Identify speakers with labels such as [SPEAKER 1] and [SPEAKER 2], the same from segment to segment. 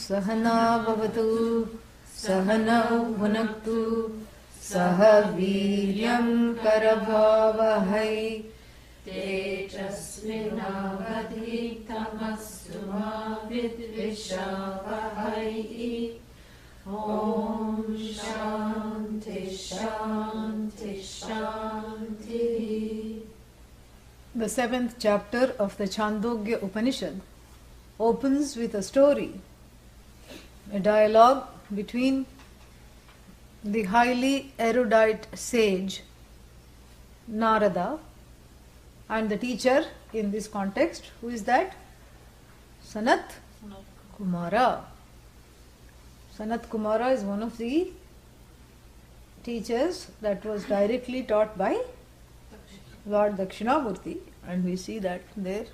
[SPEAKER 1] Sahana Bhavatu Sahana Bhunaktu Saha Viryam Karavavahai
[SPEAKER 2] Tejasvinavadhitamastu ma vidvishavahai. Om Shanti Shanti Shanti.
[SPEAKER 1] The 7th chapter of the Chandogya Upanishad opens with a story, a dialogue between the highly erudite sage Narada and the teacher in this context. Who is that? Sanat Kumara. Sanat Kumara is one of the teachers that was directly taught by Lord Dakshinamurti, and we see that there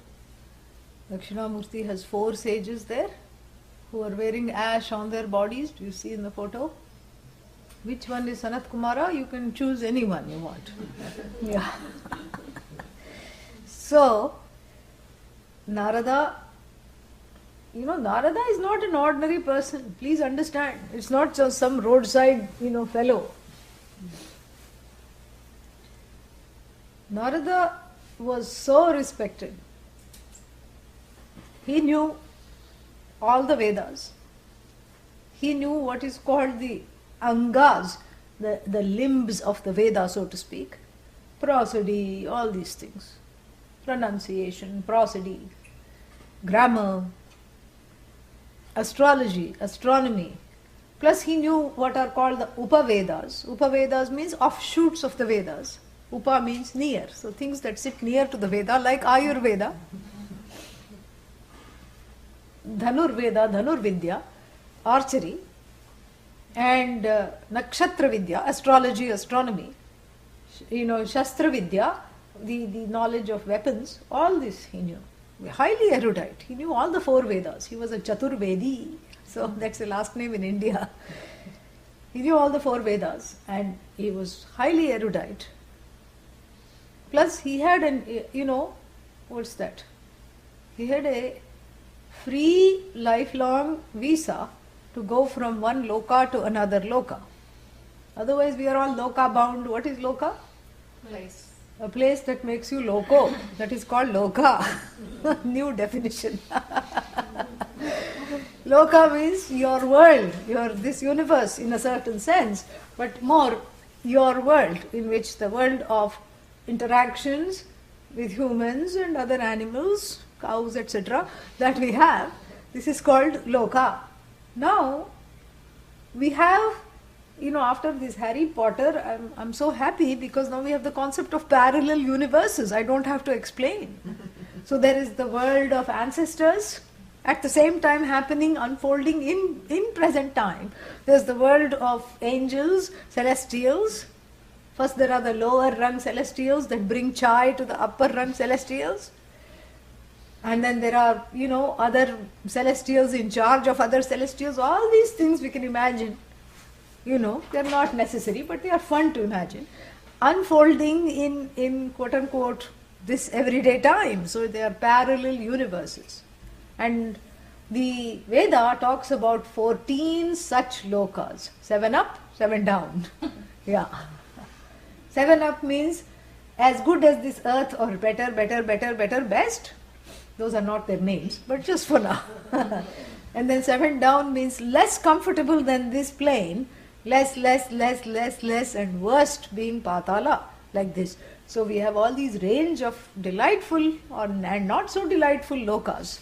[SPEAKER 1] Dakshinamurti has 4 sages there who are wearing ash on their bodies. Do you see in the photo? Which one is Sanat Kumara? You can choose any one you want. Yeah. So, Narada, Narada is not an ordinary person. Please understand. It's not just some roadside, fellow. Narada was so respected. He knew all the Vedas. He knew what is called the Angas, the limbs of the Veda, so to speak. Prosody, all these things. Pronunciation, prosody, grammar, astrology, astronomy. Plus he knew what are called the Upavedas. Upavedas means offshoots of the Vedas. Upa means near. So things that sit near to the Veda, like Ayurveda, Dhanurveda, Dhanurvidya, archery, and Nakshatra Vidya, astrology, astronomy, Shastra Vidya, the knowledge of weapons, all this he knew. Highly erudite. He knew all the 4 Vedas. He was a Chaturvedi. So that's the last name in India. He knew all the 4 Vedas and he was highly erudite. Plus he had what's that? He had a free lifelong visa to go from one loka to another loka. Otherwise we are all loka bound. What is loka?
[SPEAKER 2] Place.
[SPEAKER 1] A place that makes you loco. That is called loka. New definition. Loka means your world, this universe in a certain sense, but more your world, in which the world of interactions with humans and other animals, cows, etc., that we have. This is called loka. Now, we have, after this Harry Potter, I'm so happy because now we have the concept of parallel universes. I don't have to explain. So there is the world of ancestors at the same time happening, unfolding in present time. There's the world of angels, celestials. First there are the lower rung celestials that bring chai to the upper rung celestials. And then there are, other celestials in charge of other celestials. All these things we can imagine. They're not necessary, but they are fun to imagine. Unfolding in quote unquote this everyday time. So they are parallel universes. And the Veda talks about 14 such lokas. 7 up, 7 down. Yeah. 7 up means as good as this earth or better, best. Those are not their names, but just for now. And then 7 down means less comfortable than this plane, less, and worst being Patala, like this. So we have all these range of delightful and not so delightful lokas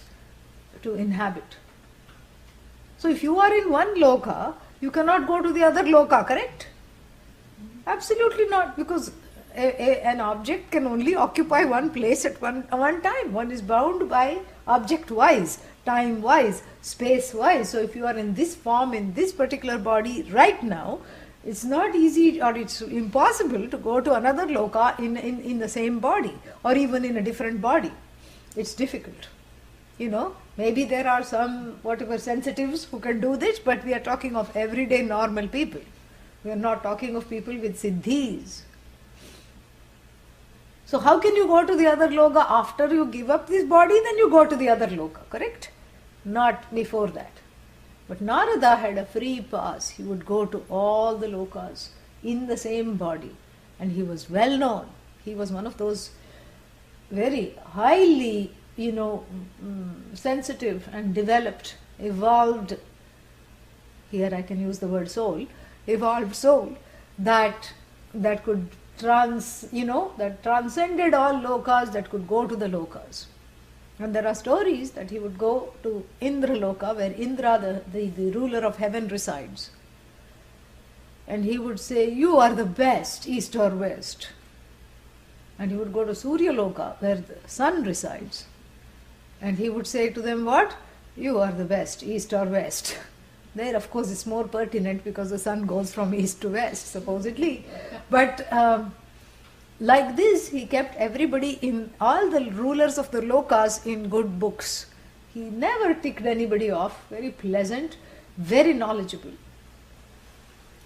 [SPEAKER 1] to inhabit. So if you are in one loka, you cannot go to the other loka, correct? Absolutely not, because an object can only occupy one place at one time. One is bound by object-wise, time-wise, space-wise. So if you are in this form, in this particular body right now, it's not easy or it's impossible to go to another loka in the same body or even in a different body. It's difficult. Maybe there are some sensitives who can do this, but we are talking of everyday normal people. We are not talking of people with siddhis. So how can you go to the other loka after you give up this body? Then you go to the other loka, correct? Not before that. But Narada had a free pass. He would go to all the lokas in the same body. And he was well known. He was one of those very highly, sensitive and developed, evolved, here I can use the word soul, evolved soul, that could that transcended all lokas, that could go to the lokas. And there are stories that he would go to Indra Loka, where Indra, the ruler of heaven, resides. And he would say, "You are the best, east or west." And he would go to Surya Loka, where the sun resides. And he would say to them, "What? You are the best, east or west." There, of course, it's more pertinent because the sun goes from east to west, supposedly. But like this, he kept everybody in, all the rulers of the lokas, in good books. He never ticked anybody off, very pleasant, very knowledgeable.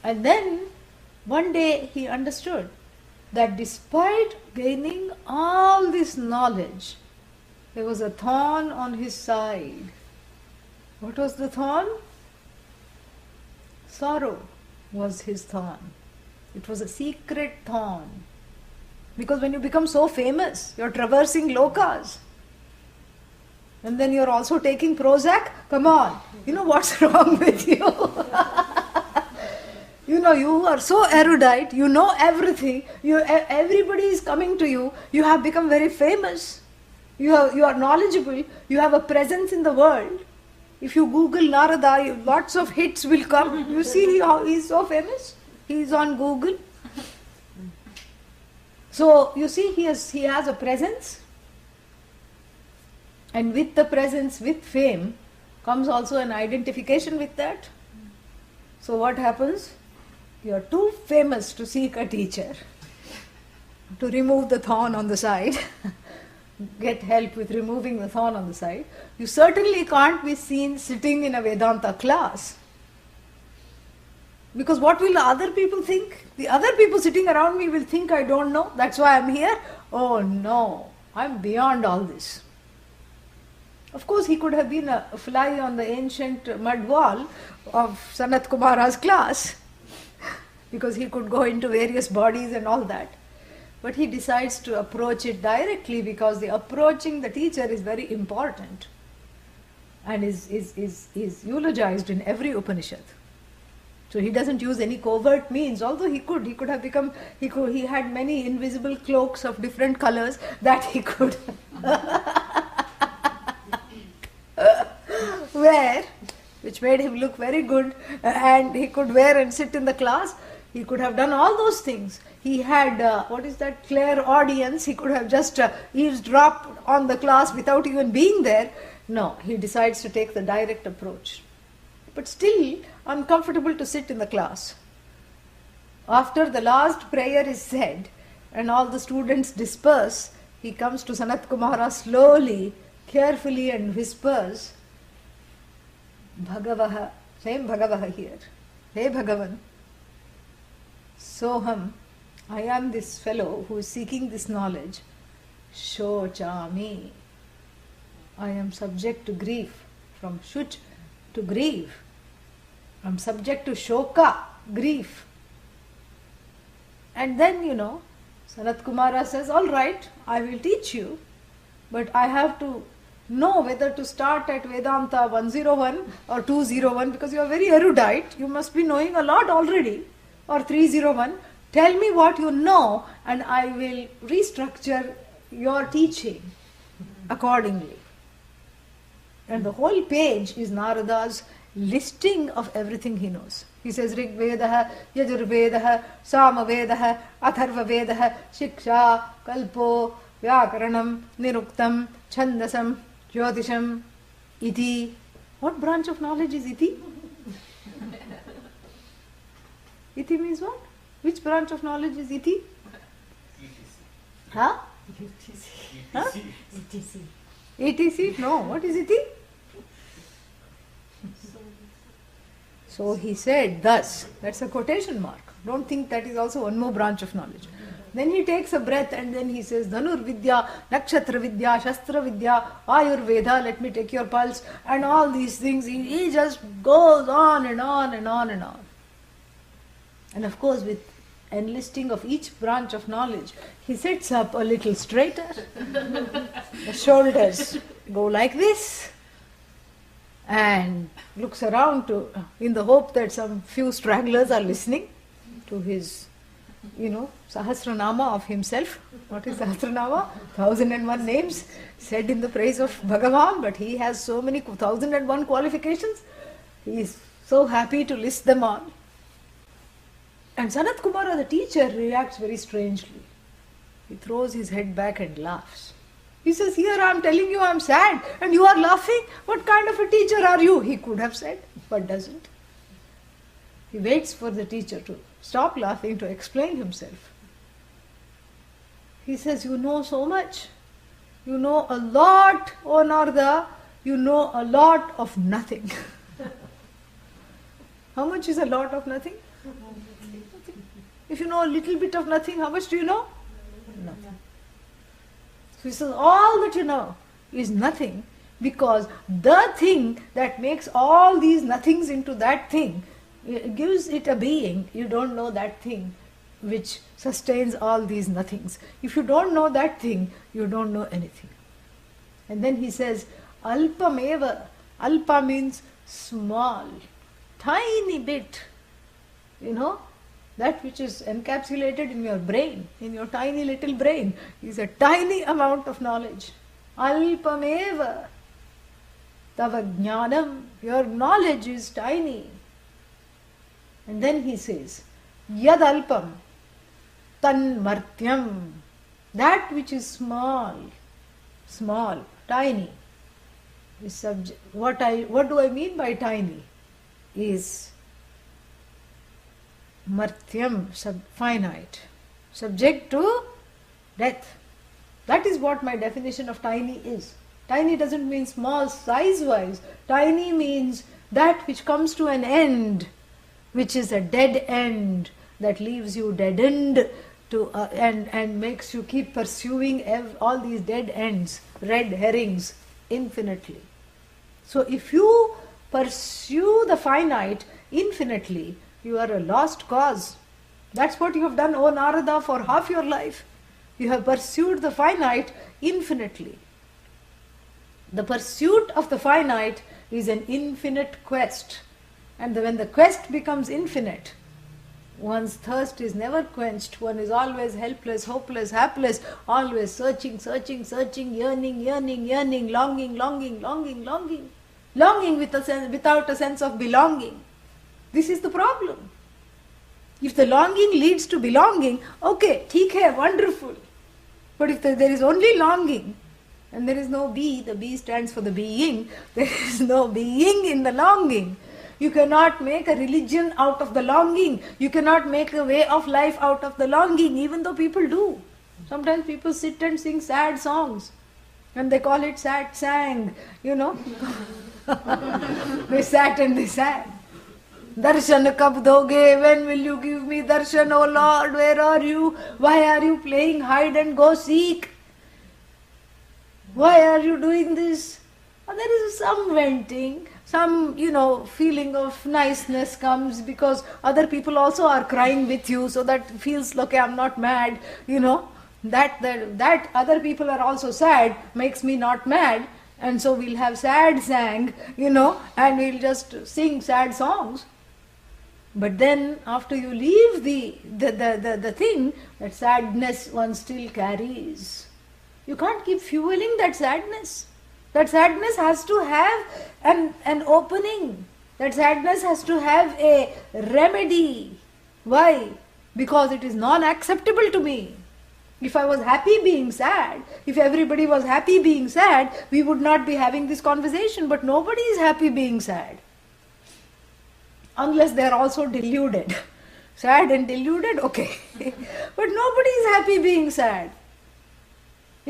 [SPEAKER 1] And then, one day, he understood that despite gaining all this knowledge, there was a thorn on his side. What was the thorn? Sorrow was his thorn. It was a secret thorn. Because when you become so famous, you're traversing lokas. And then you're also taking Prozac. Come on, what's wrong with you? You are so erudite, you know everything, everybody is coming to you, you have become very famous, you are knowledgeable, you have a presence in the world. If you Google Narada, lots of hits will come. You see how he is so famous? He is on Google. So you see, he has a presence, and with the presence, with fame, comes also an identification with that. So what happens? You are too famous to seek a teacher, to remove the thorn on the side, get help with removing the thorn on the side. You certainly can't be seen sitting in a Vedanta class. Because what will the other people think? The other people sitting around me will think I don't know, that's why I'm here. Oh no, I'm beyond all this. Of course, he could have been a fly on the ancient mud wall of Sanat Kumara's class, because he could go into various bodies and all that. But he decides to approach it directly, because the approaching the teacher is very important and is eulogized in every Upanishad. So he doesn't use any covert means, although he could have become, he had many invisible cloaks of different colors that he could wear, which made him look very good, and he could wear and sit in the class. He could have done all those things. He had, clairaudience. He could have just eavesdropped on the class without even being there. No, he decides to take the direct approach. But still uncomfortable to sit in the class. After the last prayer is said and all the students disperse, he comes to Sanat Kumara slowly, carefully, and whispers, Bhagavaha, same Bhagavaha here. Hey Bhagavan, Soham, I am this fellow who is seeking this knowledge. Shochami, I am subject to grief. From Shuch to grieve. I'm subject to Shoka, grief. And then, Sanat Kumara says, all right, I will teach you, but I have to know whether to start at Vedanta 101 or 201, because you are very erudite, you must be knowing a lot already, or 301. Tell me what you know and I will restructure your teaching accordingly. And the whole page is Narada's listing of everything he knows. He says Rig Vedaha, Yajurvedaha, Samavedaha, Atharvaveda, Shiksha, Kalpo, Vyakaranam, Niruktam, Chandasam, Jyotisham, Iti. What branch of knowledge is Iti? Iti means what? Which branch of knowledge is Iti? Huh? Huh? ETC? No, what is Iti? So he said thus, that's a quotation mark. Don't think that is also one more branch of knowledge. Then he takes a breath and then he says, Dhanur Vidya, Nakshatra Vidya, Shastra Vidya, Ayurveda, let me take your pulse, and all these things. He just goes on and on and on and on. And of course, with enlisting of each branch of knowledge, he sits up a little straighter. The shoulders go like this, and looks around in the hope that some few stragglers are listening to his, Sahasranama of himself. What is Sahasranama? 1001 names said in the praise of Bhagavan, but he has so many 1001 qualifications. He is so happy to list them all. And Sanat Kumara, the teacher, reacts very strangely. He throws his head back and laughs. He says, here I am telling you I am sad and you are laughing. What kind of a teacher are you? He could have said, but doesn't. He waits for the teacher to stop laughing to explain himself. He says, you know so much. You know a lot, O Narada. You know a lot of nothing. How much is a lot of nothing? If you know a little bit of nothing, how much do you know? Nothing. So he says, all that you know is nothing, because the thing that makes all these nothings into that thing, gives it a being. You don't know that thing which sustains all these nothings. If you don't know that thing, you don't know anything. And then he says, Alpameva. Alpa means small, tiny bit. That which is encapsulated in your brain, in your tiny little brain, is a tiny amount of knowledge. Alpameva tava jnanam. Your knowledge is tiny. And then he says, Yad alpam tan martyam. That which is small, tiny. Is what do I mean by tiny? Is martyam, finite, subject to death. That is what my definition of tiny is. Tiny doesn't mean small size-wise. Tiny means that which comes to an end, which is a dead end, that leaves you deadened and makes you keep pursuing all these dead ends, red herrings, infinitely. So if you pursue the finite infinitely, you are a lost cause. That's what you have done, O Narada, for half your life. You have pursued the finite infinitely. The pursuit of the finite is an infinite quest. And when the quest becomes infinite, one's thirst is never quenched. One is always helpless, hopeless, hapless, always searching, yearning, longing without a sense of belonging. This is the problem. If the longing leads to belonging, okay, theek hai, wonderful. But if there is only longing, and there is no be, the be stands for the being, there is no being in the longing. You cannot make a religion out of the longing. You cannot make a way of life out of the longing, even though people do. Sometimes people sit and sing sad songs, and they call it sad sang, They sat and they sang. Darshan kab doge? When will you give me darshan, oh Lord? Where are you? Why are you playing hide and go seek? Why are you doing this? And there is some venting, some, feeling of niceness comes because other people also are crying with you, so that feels, okay, I'm not mad, that other people are also sad makes me not mad, and so we'll have sad sang, and we'll just sing sad songs. But then after you leave the thing, that sadness one still carries. You can't keep fueling that sadness. That sadness has to have an opening. That sadness has to have a remedy. Why? Because it is non-acceptable to me. If I was happy being sad, if everybody was happy being sad, we would not be having this conversation. But nobody is happy being sad. Unless they are also deluded. Sad and deluded, okay. But nobody is happy being sad.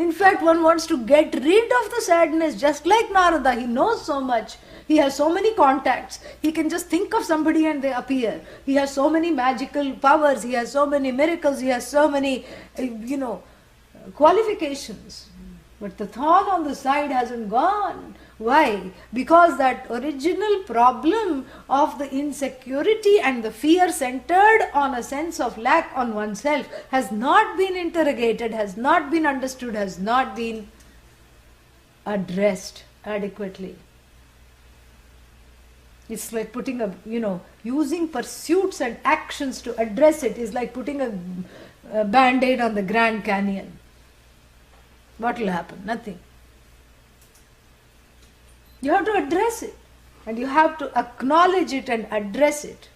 [SPEAKER 1] In fact, one wants to get rid of the sadness, just like Narada. He knows so much. He has so many contacts. He can just think of somebody and they appear. He has so many magical powers. He has so many miracles. He has so many, qualifications. But the thorn on the side hasn't gone. Why? Because that original problem of the insecurity and the fear centered on a sense of lack on oneself has not been interrogated, has not been understood, has not been addressed adequately. It's like putting using pursuits and actions to address it is like putting a band-aid on the Grand Canyon. What will happen? Nothing. You have to address it, and you have to acknowledge it and address it.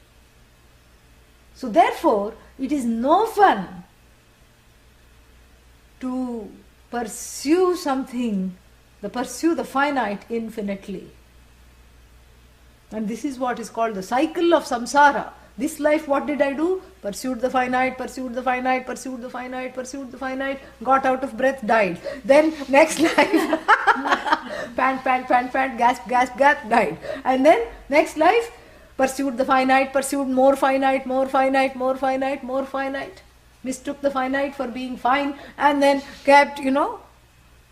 [SPEAKER 1] So therefore, it is no fun to pursue something, pursue the finite infinitely. And this is what is called the cycle of samsara. This life, what did I do? Pursued the finite, pursued the finite, pursued the finite, pursued the finite, got out of breath, died. Then next life, pant, gasp, died. And then next life, pursued the finite, pursued more finite, mistook the finite for being fine, and then kept,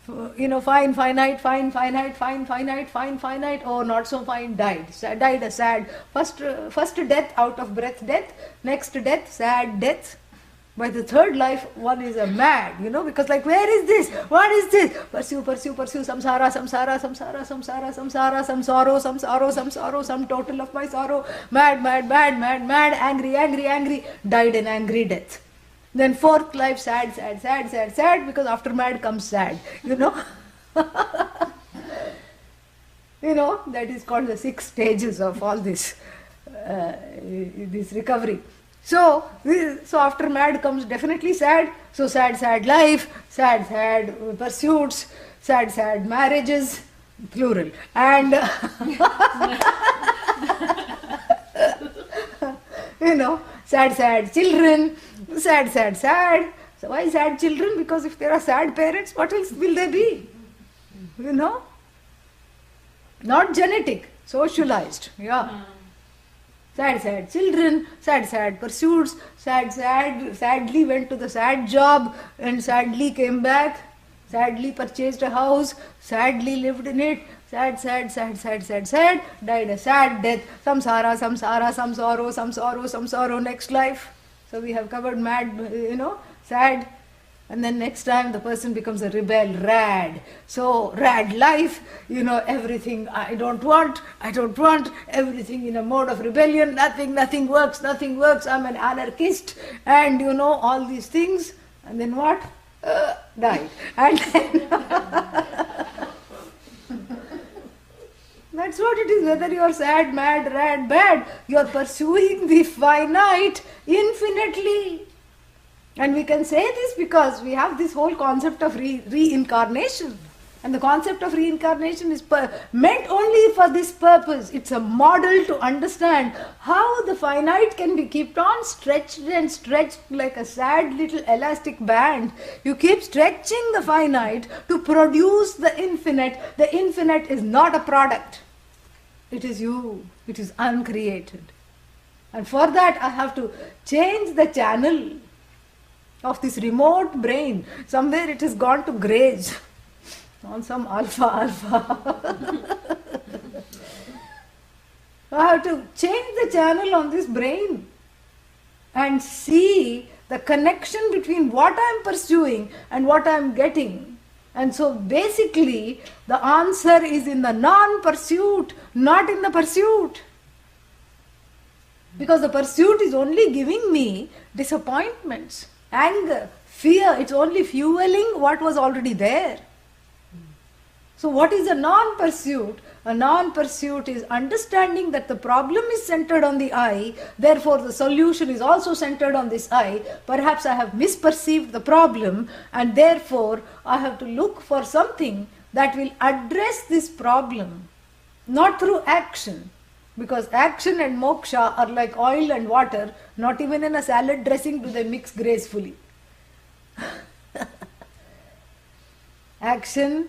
[SPEAKER 1] fine, finite, oh, not so fine, died a sad, first death, out of breath death, next death, sad death. By the third life, one is a mad, because like, where is this? What is this? Pursue, samsara, some sorrow, some total of my sorrow, mad, angry, died an angry death. Then fourth life, sad, because after mad comes sad, that is called the 6 stages of all this, this recovery. So after mad comes definitely sad. So sad life, sad pursuits, sad marriages, plural. And, sad children, sad. So why sad children? Because if there are sad parents, what else will they be? Not genetic, socialized. Yeah. Sad children, sad pursuits, sadly went to the sad job and sadly came back, sadly purchased a house, sadly lived in it, sad, died a sad death, samsara, some sorrow, next life. So we have covered mad, sad. And then next time the person becomes a rebel, rad. So rad life, everything I don't want, everything in a mode of rebellion, nothing works, I'm an anarchist, and all these things. And then what? Died. And then that's what it is, whether you are sad, mad, rad, bad, you are pursuing the finite infinitely. And we can say this because we have this whole concept of reincarnation. And the concept of reincarnation is meant only for this purpose. It's a model to understand how the finite can be kept on stretched like a sad little elastic band. You keep stretching the finite to produce the infinite. The infinite is not a product. It is you. It is uncreated. And for that I have to change the channel of this remote brain. Somewhere it has gone to graze on some alpha. I have to change the channel on this brain and see the connection between what I am pursuing and what I am getting. And so basically the answer is in the non-pursuit, not in the pursuit. Because the pursuit is only giving me disappointments, anger, fear. It's only fueling what was already there. So what is a non-pursuit? A non-pursuit is understanding that the problem is centered on the I, therefore the solution is also centered on this I. Perhaps I have misperceived the problem, and therefore I have to look for something that will address this problem, not through action. Because action and moksha are like oil and water. Not even in a salad dressing do they mix gracefully. Action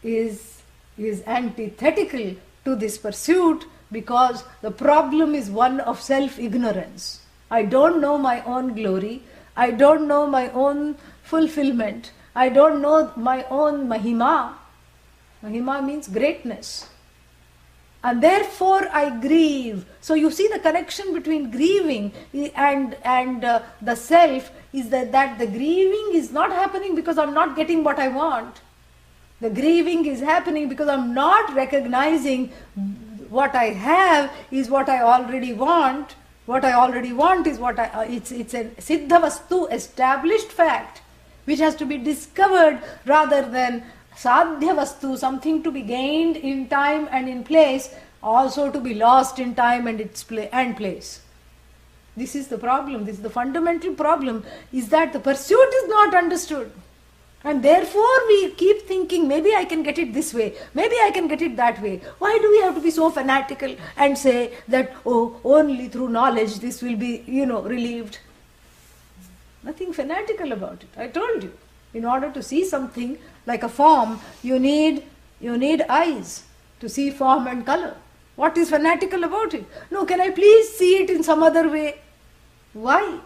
[SPEAKER 1] is antithetical to this pursuit, because the problem is one of self-ignorance. I don't know my own glory. I don't know my own fulfillment. I don't know my own mahima. Mahima means greatness. And therefore I grieve. So you see the connection between grieving and the self is that the grieving is not happening because I'm not getting what I want. The grieving is happening because I'm not recognizing what I have is what I already want. What I already want is it's a siddha vastu, established fact, which has to be discovered rather than sadhya vastu, something to be gained in time and in place, also to be lost in time and its place. This is the problem. This is the fundamental problem, is that the pursuit is not understood. And therefore we keep thinking, maybe I can get it this way, maybe I can get it that way. Why do we have to be so fanatical and say that, oh, only through knowledge this will be, relieved? Nothing fanatical about it. I told you, in order to see something like a form, you need eyes to see form and color. What is fanatical about it? No, can I please see it in some other way? Why?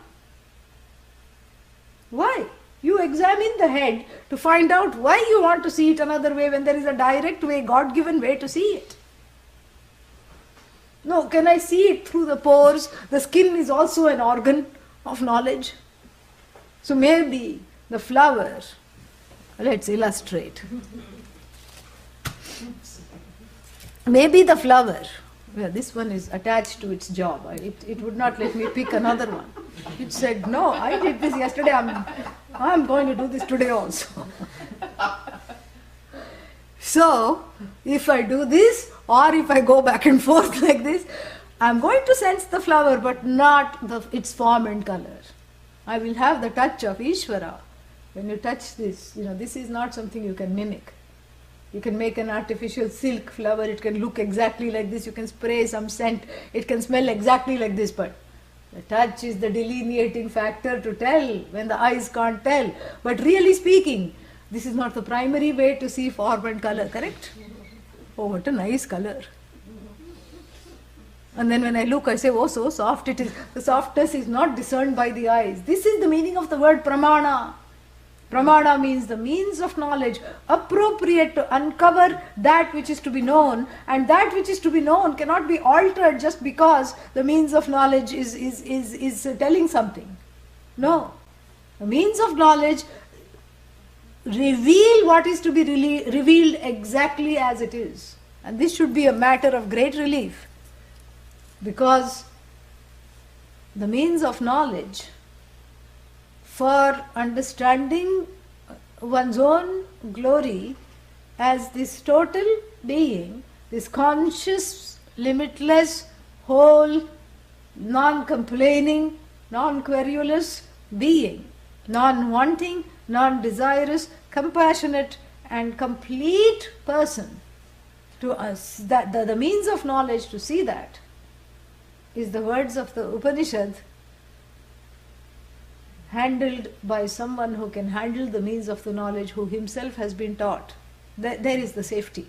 [SPEAKER 1] Why? You examine the head to find out why you want to see it another way when there is a direct way, God-given way to see it. No, can I see it through the pores? The skin is also an organ of knowledge. So maybe the flower, let's illustrate. Maybe the flower, this one is attached to its job. It would not let me pick another one. It said, no, I did this yesterday, I'm going to do this today also. So, if I do this, or if I go back and forth like this, I'm going to sense the flower, but not its form and color. I will have the touch of Ishvara. When you touch this, this is not something you can mimic. You can make an artificial silk flower, it can look exactly like this, you can spray some scent, it can smell exactly like this, but the touch is the delineating factor to tell when the eyes can't tell. But really speaking, this is not the primary way to see form and color, correct? Oh, what a nice color. And then when I look, I say, oh, so soft it is. The softness is not discerned by the eyes. This is the meaning of the word pramana. Pramana means the means of knowledge, appropriate to uncover that which is to be known, and that which is to be known cannot be altered just because the means of knowledge is telling something. No. The means of knowledge reveal what is to be revealed exactly as it is. And this should be a matter of great relief, because the means of knowledge for understanding one's own glory as this total being, this conscious, limitless, whole, non-complaining, non-querulous being, non-wanting, non-desirous, compassionate and complete person, to us, that the means of knowledge to see that is the words of the Upanishad, handled by someone who can handle the means of the knowledge, who himself has been taught. There is the safety.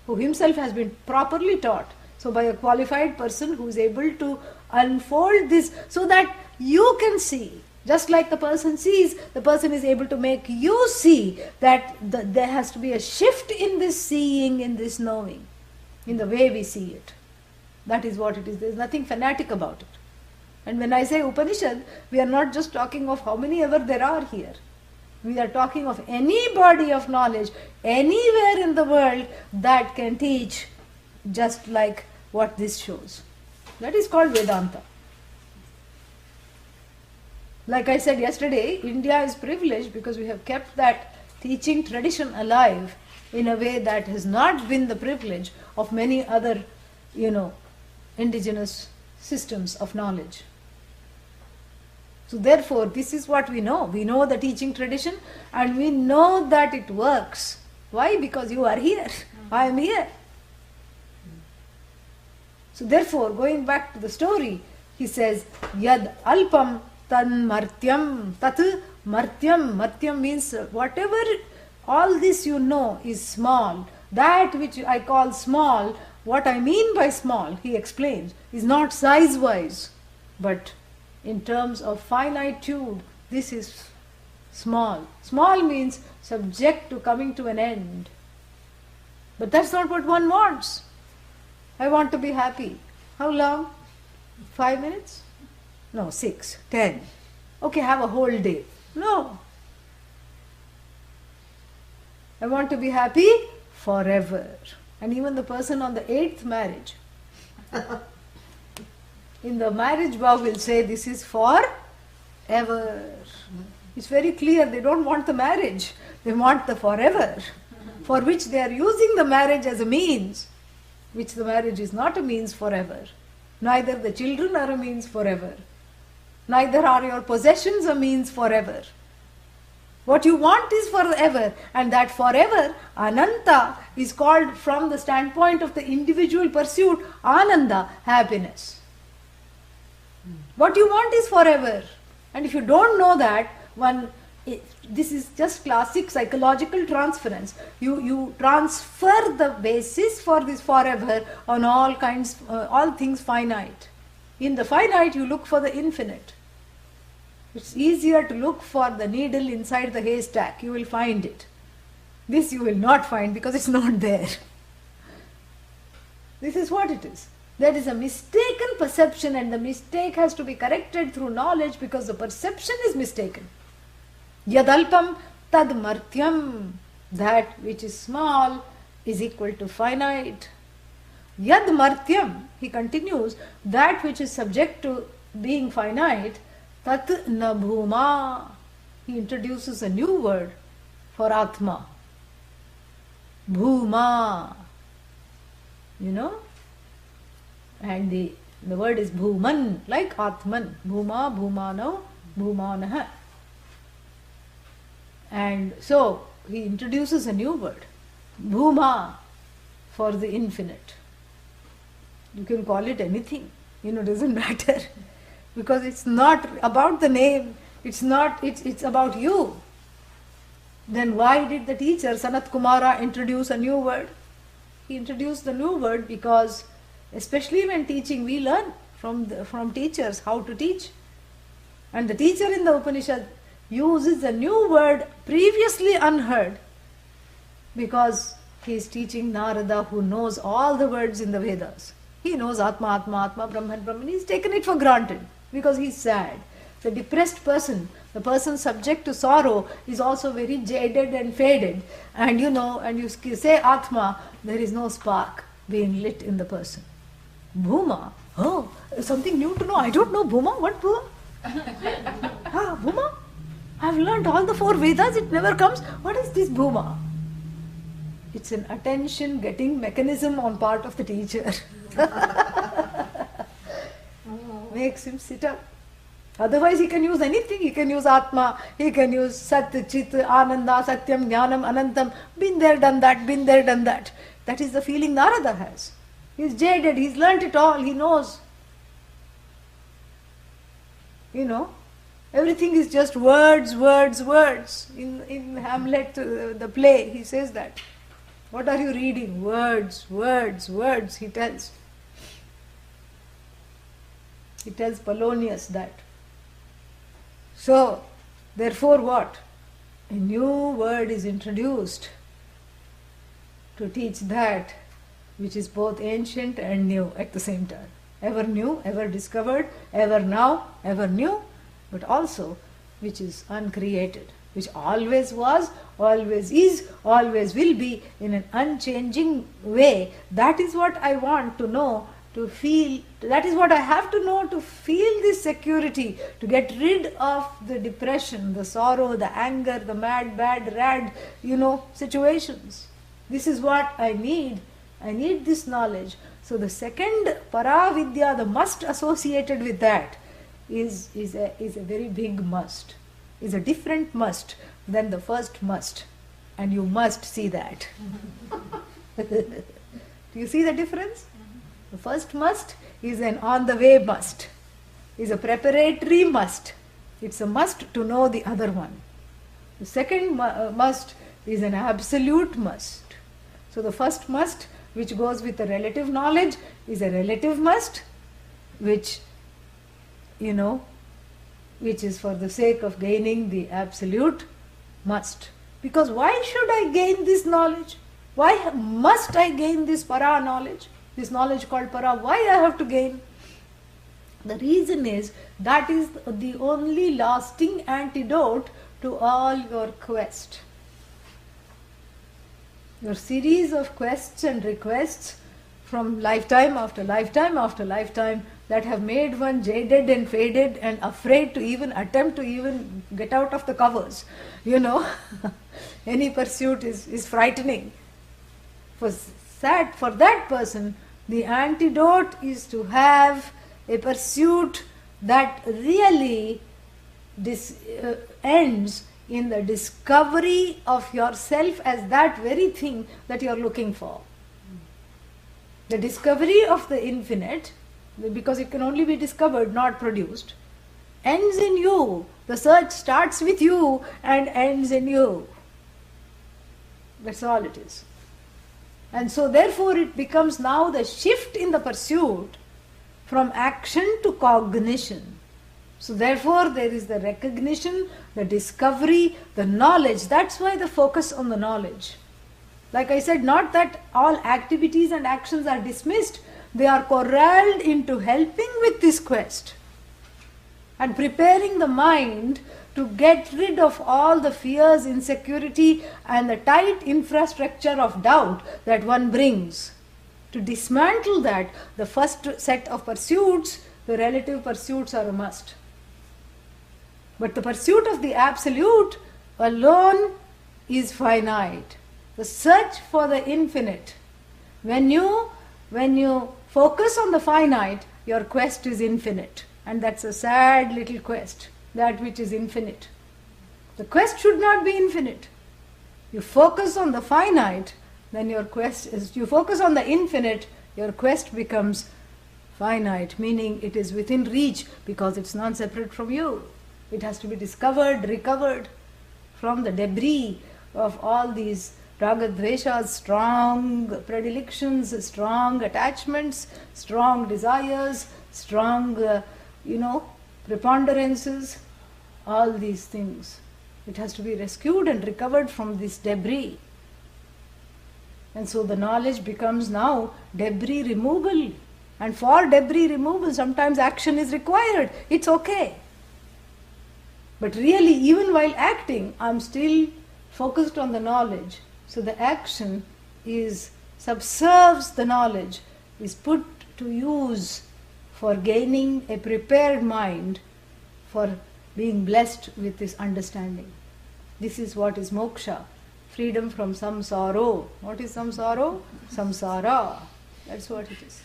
[SPEAKER 1] Who himself has been properly taught. So by a qualified person who is able to unfold this so that you can see. Just like the person sees, the person is able to make you see that there has to be a shift in this seeing, in this knowing, in the way we see it. That is what it is. There is nothing fanatic about it. And when I say Upanishad, we are not just talking of how many ever there are here. We are talking of any body of knowledge, anywhere in the world that can teach just like what this shows. That is called Vedanta. Like I said yesterday, India is privileged because we have kept that teaching tradition alive in a way that has not been the privilege of many other, indigenous systems of knowledge. So therefore, this is what we know. We know the teaching tradition and we know that it works. Why? Because you are here. I am here. So therefore, going back to the story, he says, Yad alpam tan martyam. Tat martyam. Martyam means whatever all this you know is small. That which I call small, what I mean by small, he explains, is not size-wise, but in terms of finitude. This is small. Small means subject to coming to an end. But that's not what one wants. I want to be happy. How long? 5 minutes? No, 6, 10. Okay, have a whole day. No. I want to be happy forever. And even the person on the 8th marriage, in the marriage vow will say this is for ever. It's very clear, they don't want the marriage, they want the forever, for which they are using the marriage as a means, which the marriage is not a means forever. Neither the children are a means forever. Neither are your possessions a means forever. What you want is forever, and that forever, Ananta, is called from the standpoint of the individual pursuit, Ananda, happiness. What you want is forever. And if you don't know that, this is just classic psychological transference. You transfer the basis for this forever on all things finite. In the finite, you look for the infinite. It's easier to look for the needle inside the haystack. You will find it. This you will not find because it's not there. This is what it is. There is a mistaken perception, and the mistake has to be corrected through knowledge because the perception is mistaken. Yadalpam tad martyam. That which is small is equal to finite. Yad martyam, he continues, that which is subject to being finite, tat na bhuma. He introduces a new word for Atma. Bhuma. You know? And the word is bhuman, like Atman. Bhuma, bhumano, bhumanaha. And so, he introduces a new word. Bhuma, for the infinite. You can call it anything. Doesn't matter. Because it's not about the name. It's about you. Then why did the teacher, Sanat Kumara, introduce a new word? He introduced the new word because, especially when teaching, we learn from teachers how to teach. And the teacher in the Upanishad uses a new word previously unheard because he is teaching Narada, who knows all the words in the Vedas. He knows Atma, Atma, Atma, Brahman, Brahman. He's taken it for granted because he's sad. The depressed person, the person subject to sorrow, is also very jaded and faded. And you say Atma, there is no spark being lit in the person. Bhuma, oh, something new to know. I don't know Bhuma. What Bhuma? Bhuma? I've learned all the 4 Vedas, it never comes. What is this Bhuma? It's an attention getting mechanism on part of the teacher. Makes him sit up. Otherwise he can use anything. He can use Atma, he can use Sat, Chit, Ananda, Satyam, Jnanam, Anantam. Been there, done that, been there, done that. That is the feeling Narada has. He's jaded, he's learnt it all, he knows. Everything is just words, words, words. In Hamlet, the play, he says that. What are you reading? Words, words, words, he tells. He tells Polonius that. So, therefore what? A new word is introduced to teach that which is both ancient and new at the same time. Ever new, ever discovered, ever now, ever new, but also which is uncreated, which always was, always is, always will be in an unchanging way. That is what I want to know, to feel. That is what I have to know to feel this security, to get rid of the depression, the sorrow, the anger, the mad, bad, rad, situations. This is what I need. I need this knowledge. So the second Para-Vidya, the must associated with that, is a very big must, is a different must than the first must. And you must see that. Do you see the difference? The first must is an on-the-way must, is a preparatory must. It's a must to know the other one. The second must is an absolute must. So the first must, which goes with the relative knowledge, is a relative must, which, which is for the sake of gaining the absolute must. Because why should I gain this knowledge? Why must I gain this para knowledge? This knowledge called para, why I have to gain? The reason is that is the only lasting antidote to all your quest. Your series of quests and requests from lifetime after lifetime after lifetime that have made one jaded and faded and afraid to even attempt to even get out of the covers. Any pursuit is frightening. For that person, the antidote is to have a pursuit that really ends in the discovery of yourself as that very thing that you are looking for. The discovery of the infinite, because it can only be discovered, not produced, ends in you. The search starts with you and ends in you. That's all it is. And so therefore it becomes now the shift in the pursuit from action to cognition. So therefore there is the recognition, the discovery, the knowledge. That's why the focus on the knowledge. Like I said, not that all activities and actions are dismissed. They are corralled into helping with this quest and preparing the mind to get rid of all the fears, insecurity and the tight infrastructure of doubt that one brings. To dismantle that, the first set of pursuits, the relative pursuits, are a must. But the pursuit of the absolute alone is finite. The search for the infinite. When you focus on the finite, your quest is infinite. And that's a sad little quest, that which is infinite. The quest should not be infinite. You focus on the finite, then your quest is, you focus on the infinite, your quest becomes finite, meaning it is within reach because it's not separate from you. It has to be discovered, recovered from the debris of all these raga-dveshas, strong predilections, strong attachments, strong desires, strong, preponderances, all these things. It has to be rescued and recovered from this debris. And so the knowledge becomes now debris removal. And for debris removal, sometimes action is required. It's okay. But really, even while acting, I'm still focused on the knowledge. So the action subserves the knowledge, is put to use for gaining a prepared mind, for being blessed with this understanding. This is what is moksha, freedom from samsara. What is samsara? Samsara. That's what it is.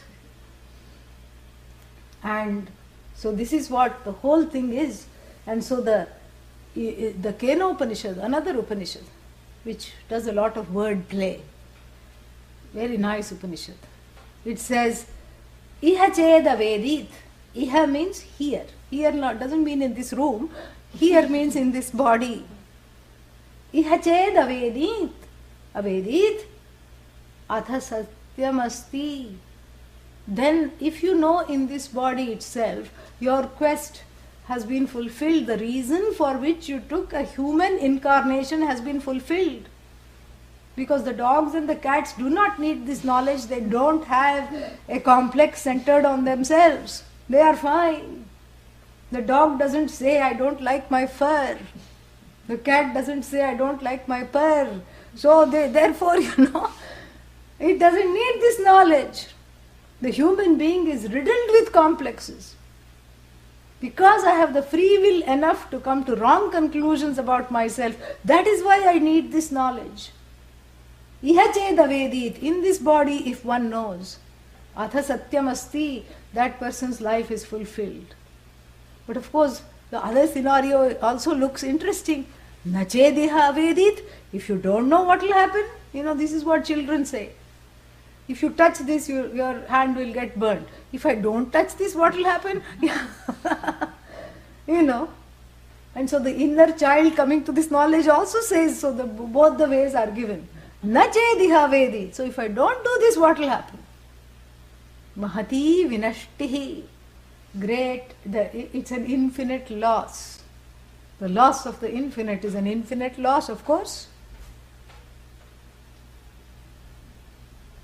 [SPEAKER 1] And so this is what the whole thing is. And so the Kena Upanishad, another Upanishad, which does a lot of word play. Very nice Upanishad. It says, Iha cheda vedit. Iha means here. Here doesn't mean in this room. Here means in this body. Iha cheda vedit. Avedit. Atha satyam asti. Then if you know in this body itself, your quest has been fulfilled. The reason for which you took a human incarnation has been fulfilled. Because the dogs and the cats do not need this knowledge. They don't have a complex centered on themselves. They are fine. The dog doesn't say, I don't like my fur. The cat doesn't say, I don't like my purr. So therefore, it doesn't need this knowledge. The human being is riddled with complexes. Because I have the free will enough to come to wrong conclusions about myself, that is why I need this knowledge. Iha cheda vedit. In this body, if one knows, atha satyam asti, that person's life is fulfilled. But of course, the other scenario also looks interesting. Na chedeha vedit. If you don't know what will happen, this is what children say. If you touch this, your hand will get burnt. If I don't touch this, what will happen? And so the inner child coming to this knowledge also says, so both the ways are given. Na chediha vedi. So if I don't do this, what will happen? Mahati vinashtihi. Great, it's an infinite loss. The loss of the infinite is an infinite loss, of course.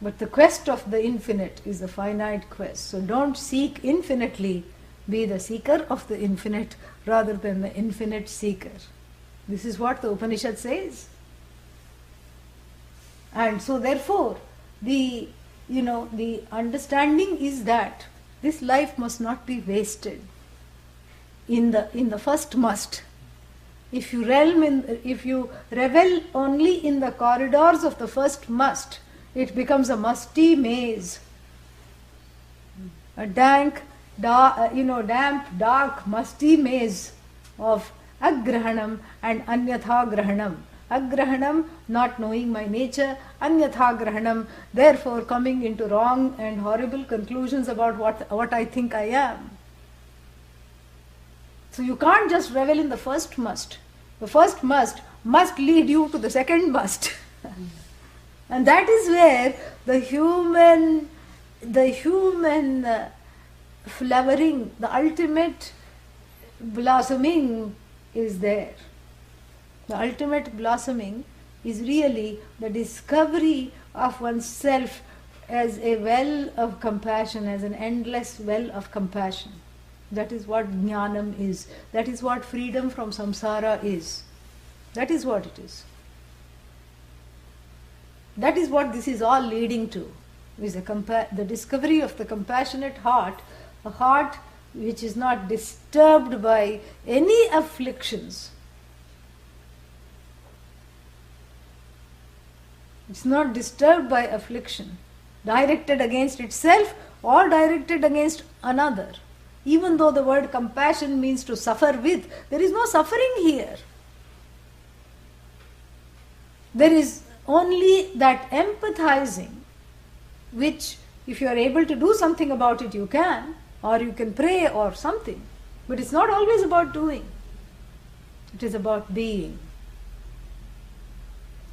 [SPEAKER 1] But the quest of the infinite is a finite quest. So don't seek infinitely, be the seeker of the infinite rather than the infinite seeker. This is what the Upanishad says. And so therefore, the understanding is that this life must not be wasted in the first must. If you revel only in the corridors of the first must, it becomes a musty maze, a damp, dark, musty maze of agrahanam and anyatha grahanam. Agrahanam, not knowing my nature; anyatha grahanam, therefore coming into wrong and horrible conclusions about what I think I am. So you can't just revel in the first must. The first must lead you to the second must. And that is where the human flowering, the ultimate blossoming is there. The ultimate blossoming is really the discovery of oneself as a well of compassion, as an endless well of compassion. That is what jnanam is. That is what freedom from samsara is. That is what it is. That is what this is all leading to, is the discovery of the compassionate heart, a heart which is not disturbed by any afflictions. It's not disturbed by affliction, directed against itself or directed against another. Even though the word compassion means to suffer with, there is no suffering here. There is only that empathizing, which if you are able to do something about it, you can, or you can pray or something. But it's not always about doing. It is about being.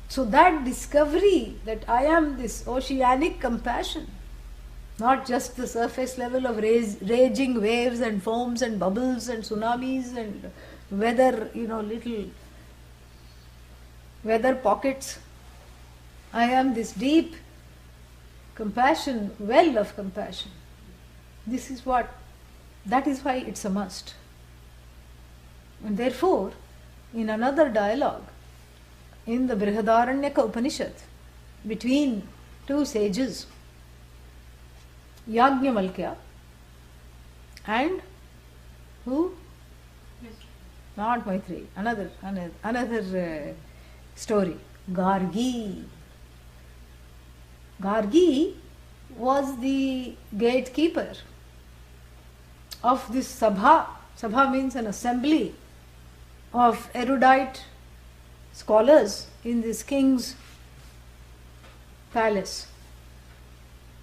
[SPEAKER 1] So that discovery that I am this oceanic compassion, not just the surface level of raging waves and foams and bubbles and tsunamis and little weather pockets. I am this deep compassion, well of compassion. That is why it's a must. And therefore, in another dialogue, in the Brihadaranyaka Upanishad, between two sages, Yajnavalkya and who? Not Maitreyi, another story, Gargi. Gargi was the gatekeeper of this sabha. Sabha means an assembly of erudite scholars in this king's palace.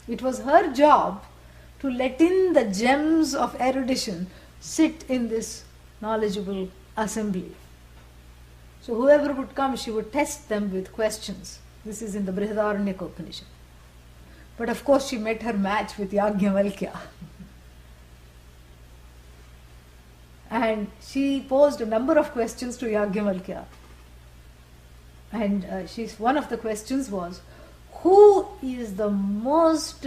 [SPEAKER 1] It was her job to let in the gems of erudition sit in this knowledgeable assembly. So whoever would come, she would test them with questions. This is in the Brihadaranyaka Upanishad. But of course she met her match with Yajnavalkya. And she posed a number of questions to Yajnavalkya. And one of the questions was, who is the most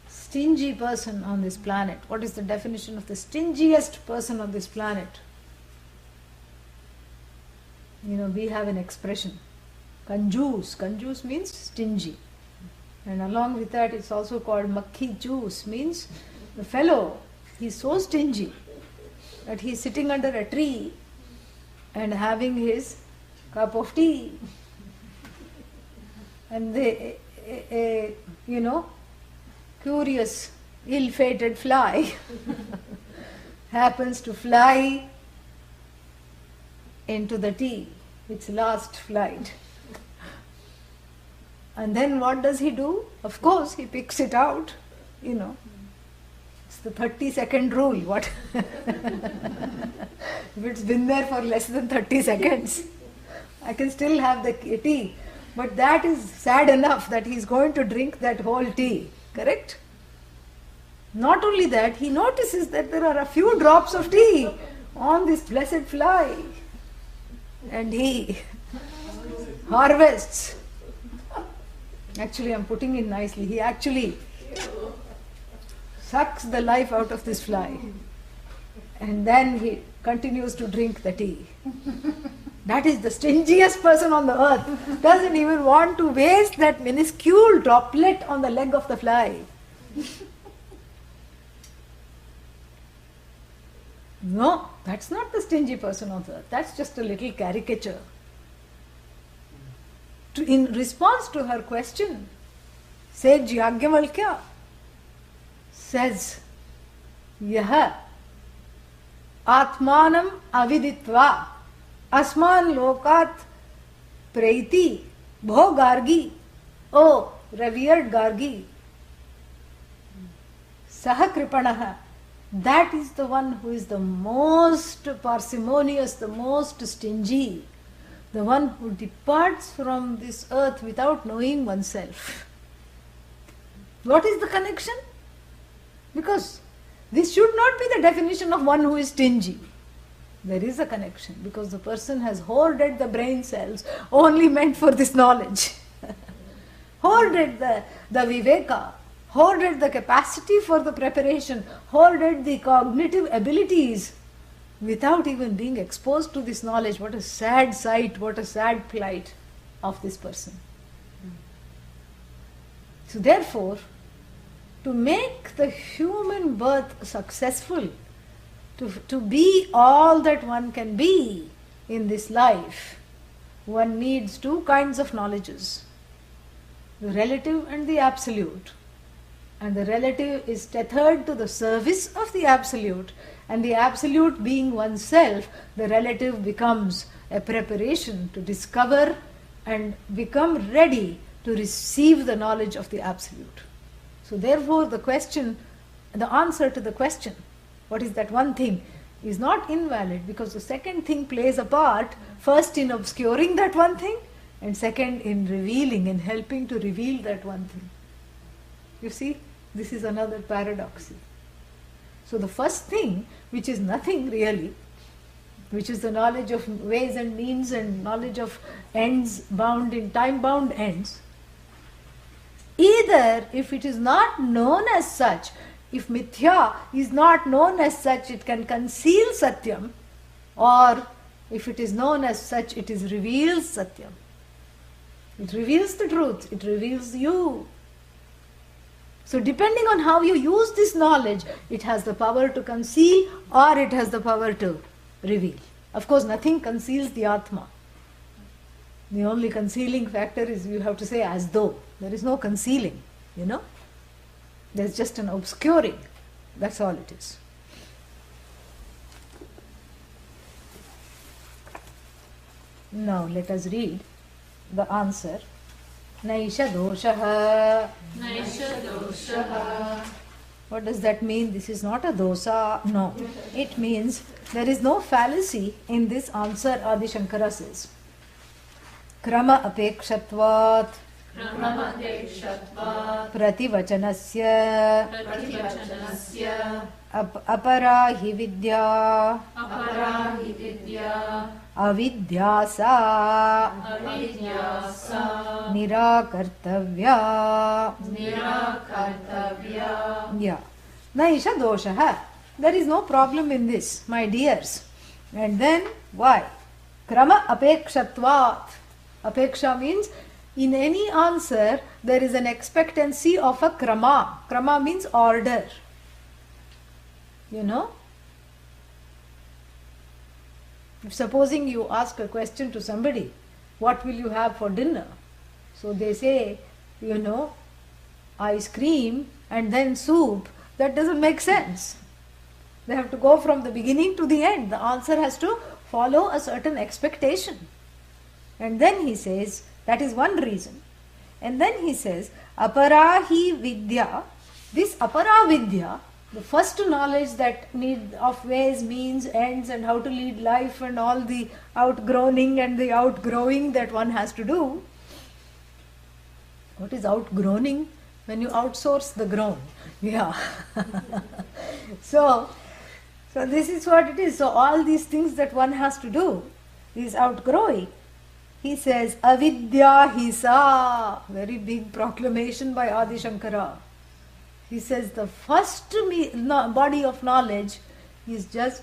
[SPEAKER 1] stingy person on this planet? What is the definition of the stingiest person on this planet? We have an expression, kanjoos. Kanjoos means stingy. And along with that, it's also called makhi juice, means the fellow, he's so stingy that he's sitting under a tree and having his cup of tea. And curious, ill-fated fly happens to fly into the tea, its last flight. And then what does he do? Of course, he picks it out, It's the 30-second rule. What? If it's been there for less than 30 seconds, I can still have the tea. But that is sad enough that he's going to drink that whole tea. Correct? Not only that, he notices that there are a few drops of tea on this blessed fly. And he harvests. Actually, I'm putting it nicely. He actually sucks the life out of this fly. And then he continues to drink the tea. That is the stingiest person on the earth. Doesn't even want to waste that minuscule droplet on the leg of the fly. No, that's not the stingy person on the earth. That's just a little caricature. In response to her question, Sage Angirasa says, Yaha Atmanam aviditva asman lokat preiti bho gargi. Oh, revered Gargi, Sahakripanaha. That is the one who is the most parsimonious, the most stingy, the one who departs from this earth without knowing oneself. What is the connection? Because this should not be the definition of one who is stingy. There is a connection because the person has hoarded the brain cells only meant for this knowledge. Hoarded the viveka, hoarded the capacity for the preparation, hoarded the cognitive abilities without even being exposed to this knowledge. What a sad sight, what a sad plight of this person. So therefore, to make the human birth successful, to be all that one can be in this life, one needs two kinds of knowledges, the relative and the absolute. And the relative is tethered to the service of the absolute, and the absolute being oneself, the relative becomes a preparation to discover and become ready to receive the knowledge of the absolute. So therefore the answer to the question, what is that one thing, is not invalid, because the second thing plays a part, first in obscuring that one thing, and second in revealing, in helping to reveal that one thing. You see, this is another paradox. So the first thing, which is nothing really, which is the knowledge of ways and means and knowledge of ends bound in time-bound ends, either if it is not known as such, if mithya is not known as such, it can conceal satyam, or if it is known as such, it is reveals satyam. It reveals the truth, it reveals you. So depending on how you use this knowledge, it has the power to conceal or it has the power to reveal. Of course, nothing conceals the Atma. The only concealing factor is you have to say as though. There is no concealing, you know. There's just an obscuring. That's all it is. Now let us read the answer. Naisha doshaha.
[SPEAKER 2] Naisha doshaha.
[SPEAKER 1] What does that mean? This is not a dosa. No. It means there is no fallacy in this answer, Adi Shankara says. Krama apekshatvat.
[SPEAKER 2] Kramadekshatvat.
[SPEAKER 1] Prativachanasya.
[SPEAKER 2] Prativachanasya.
[SPEAKER 1] Apara hi vidya.
[SPEAKER 2] Apara hi vidya.
[SPEAKER 1] Avidyasa.
[SPEAKER 2] Avidyasa.
[SPEAKER 1] Nirakartavya.
[SPEAKER 2] Nirakartavya.
[SPEAKER 1] Yeah. Naisha doshaha. There is no problem in this, my dears. And then, why? Krama apekshatvat. Apeksha means in any answer there is an expectancy of a krama. Krama means order. You know? If supposing you ask a question to somebody, what will you have for dinner? So they say, you know, ice cream and then soup. That doesn't make sense. They have to go from the beginning to the end. The answer has to follow a certain expectation. And then he says, that is one reason. And then he says, Apara hi vidya. This Apara vidya, The first knowledge that need of ways, means, ends, and how to lead life, and all the outgrowing and the outgrowing that one has to do. What is outgrowing? When you outsource the grown. Yeah. So this is what it is. So all these things that one has to do is outgrowing. He says, Avidya hisa. Very big proclamation by Adi Shankara. He says the first body of knowledge is just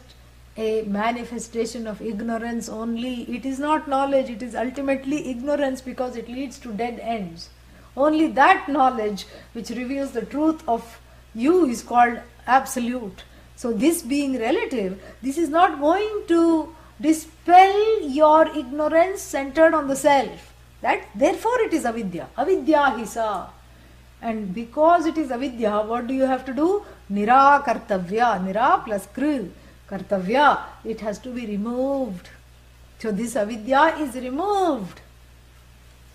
[SPEAKER 1] a manifestation of ignorance only. It is not knowledge, it is ultimately ignorance, because it leads to dead ends. Only that knowledge which reveals the truth of you is called absolute. So this being relative, this is not going to dispel your ignorance centered on the self. Therefore it is avidya. Avidya hisa. And because it is avidya, what do you have to do? Nira kartavya. Nira plus kru. Kartavya. It has to be removed. So this avidya is removed.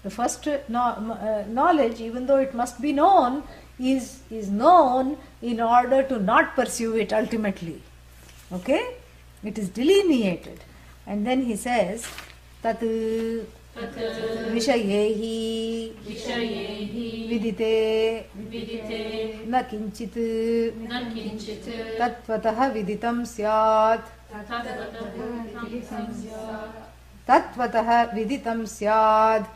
[SPEAKER 1] The first knowledge, even though it must be known, is known in order to not pursue it ultimately. Okay? It is delineated. And then he says, Tat Vishayehi Vidite Na kinchit Tatvataha viditam syat Tatvataha viditam syad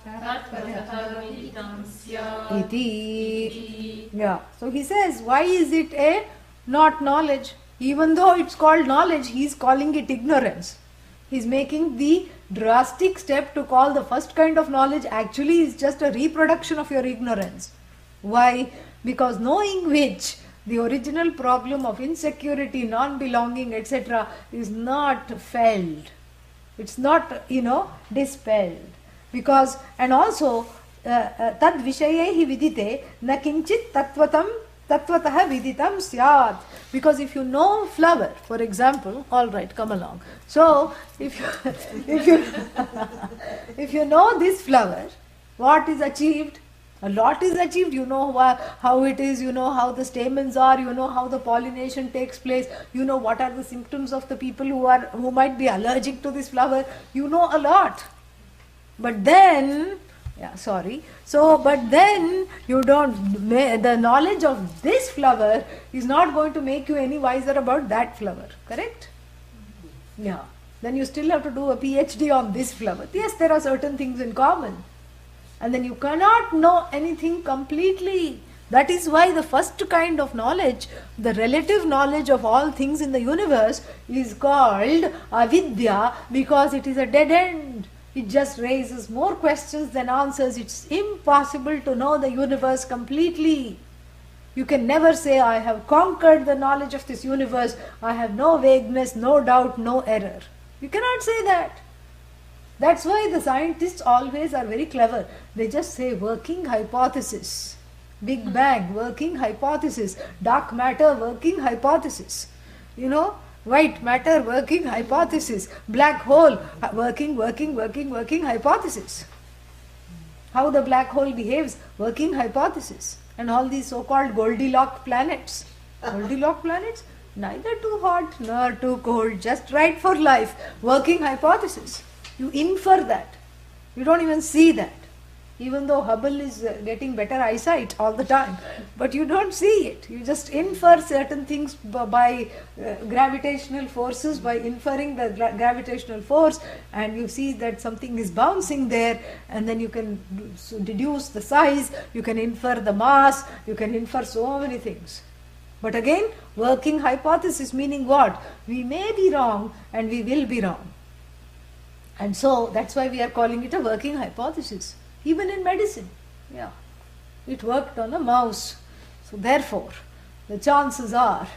[SPEAKER 1] iti. Yeah. So he says, why is it a not knowledge? Even though it's called knowledge, he is calling it ignorance. He is making the drastic step to call the first kind of knowledge actually is just a reproduction of your ignorance. Why? Because knowing which the original problem of insecurity, non-belonging, etc. is not felt. It's not, dispelled. Because, and also, tad vishayehi vidite na kinchit tatvataha viditam syat. Because if you know flower, for example, all right, come along. So, if you know this flower, what is achieved? A lot is achieved. You know how it is, you know how the stamens are, you know how the pollination takes place, you know what are the symptoms of the people who might be allergic to this flower. You know a lot. But then, but then you don't, the knowledge of this flower is not going to make you any wiser about that flower. Correct? Yeah. Then you still have to do a PhD on this flower. Yes, there are certain things in common. And then you cannot know anything completely. That is why the first kind of knowledge, the relative knowledge of all things in the universe, is called avidya, because it is a dead end. It just raises more questions than answers. It's impossible to know the universe completely. You can never say, I have conquered the knowledge of this universe. I have no vagueness, no doubt, no error. You cannot say that. That's why the scientists always are very clever. They just say working hypothesis. Big Bang, working hypothesis. Dark matter, working hypothesis. White matter, working hypothesis. Black hole, working hypothesis. How the black hole behaves, working hypothesis. And all these so-called Goldilocks planets. Goldilocks planets? Neither too hot nor too cold, just right for life. Working hypothesis. You infer that. You don't even see that. Even though Hubble is getting better eyesight all the time. But you don't see it. You just infer certain things by gravitational forces, by inferring the gravitational force, and you see that something is bouncing there, and then you can deduce the size, you can infer the mass, you can infer so many things. But again, working hypothesis meaning what? We may be wrong and we will be wrong. And so that's why we are calling it a working hypothesis. Even in medicine. Yeah. It worked on a mouse. So therefore, the chances are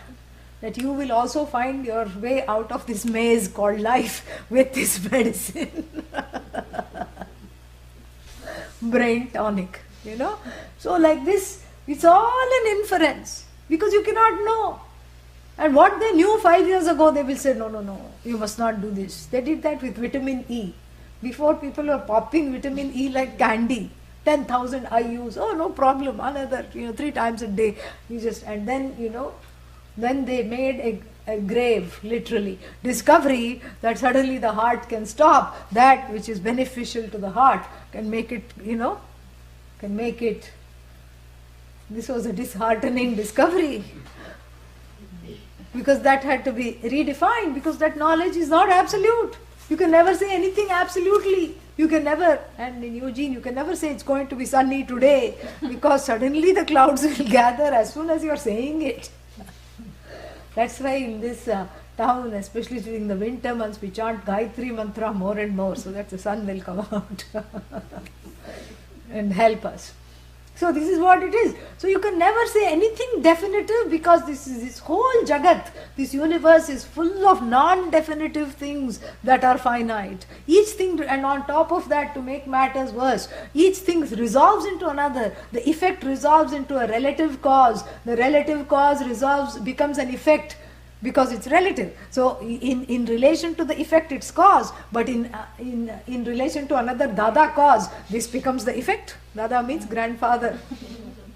[SPEAKER 1] that you will also find your way out of this maze called life with this medicine. Brain tonic, So like this, it's all an inference. Because you cannot know. And what they knew 5 years ago, they will say, no, you must not do this. They did that with vitamin E. Before, people were popping vitamin E like candy. 10,000 IUs. Oh, no problem. Another, 3 times a day. And then, Then they made a grave, literally. Discovery that suddenly the heart can stop. That which is beneficial to the heart can make it, can make it. This was a disheartening discovery. Because that had to be redefined, because that knowledge is not absolute. You can never say anything absolutely. You can never, and in Eugene, you can never say it's going to be sunny today, because suddenly the clouds will gather as soon as you are saying it. That's why in this town, especially during the winter months, we chant Gayatri Mantra more and more, so that the sun will come out and help us. So this is what it is. So you can never say anything definitive, because this whole Jagat, this universe is full of non-definitive things that are finite. Each thing, and on top of that, to make matters worse, each thing resolves into another. The effect resolves into a relative cause. The relative cause becomes an effect, because it's relative. So in relation to the effect, it's cause, but in relation to another Dada cause, this becomes the effect. Dada means grandfather.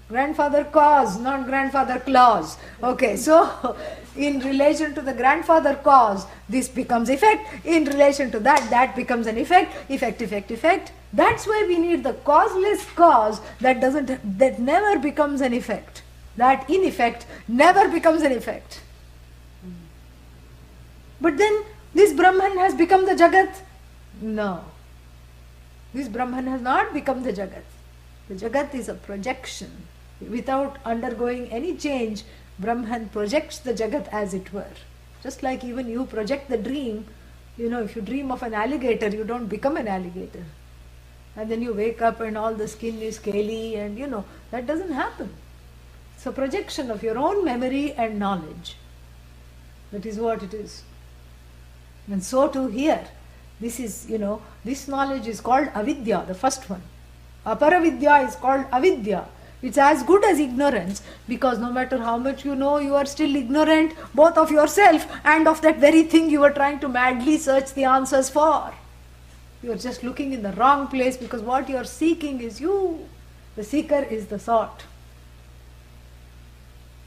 [SPEAKER 1] Grandfather cause, not grandfather clause. Okay, so in relation to the grandfather cause, this becomes effect. In relation to that, that becomes an effect. Effect, effect, effect. That's why we need the causeless cause that never becomes an effect. That in effect never becomes an effect. But then this Brahman has become the Jagat? No. This Brahman has not become the Jagat. The Jagat is a projection. Without undergoing any change, Brahman projects the Jagat as it were. Just like even you project the dream, if you dream of an alligator, you don't become an alligator. And then you wake up and all the skin is scaly and that doesn't happen. It's a projection of your own memory and knowledge. That is what it is. And so too here, this is, this knowledge is called avidya, the first one. Apara Vidya is called avidya. It's as good as ignorance, because no matter how much you know, you are still ignorant both of yourself and of that very thing you are trying to madly search the answers for. You are just looking in the wrong place, because what you are seeking is you. The seeker is the sought.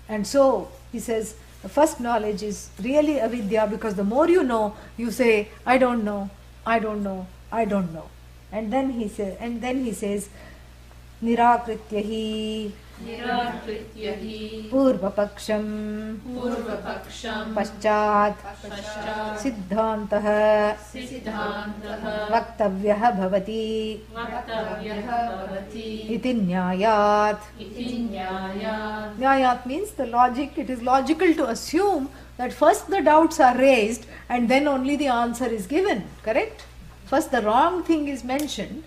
[SPEAKER 1] And so, he says, the first knowledge is really avidya, because the more you know, you say, I don't know, I don't know, I don't know. And then he says, Nirakritya hi Purvapaksham Paschat Siddhantah Vaktavyaha Bhavati Iti Nyayat. Nyayat means the logic. It is logical to assume that first the doubts are raised and then only the answer is given. Correct? First the wrong thing is mentioned,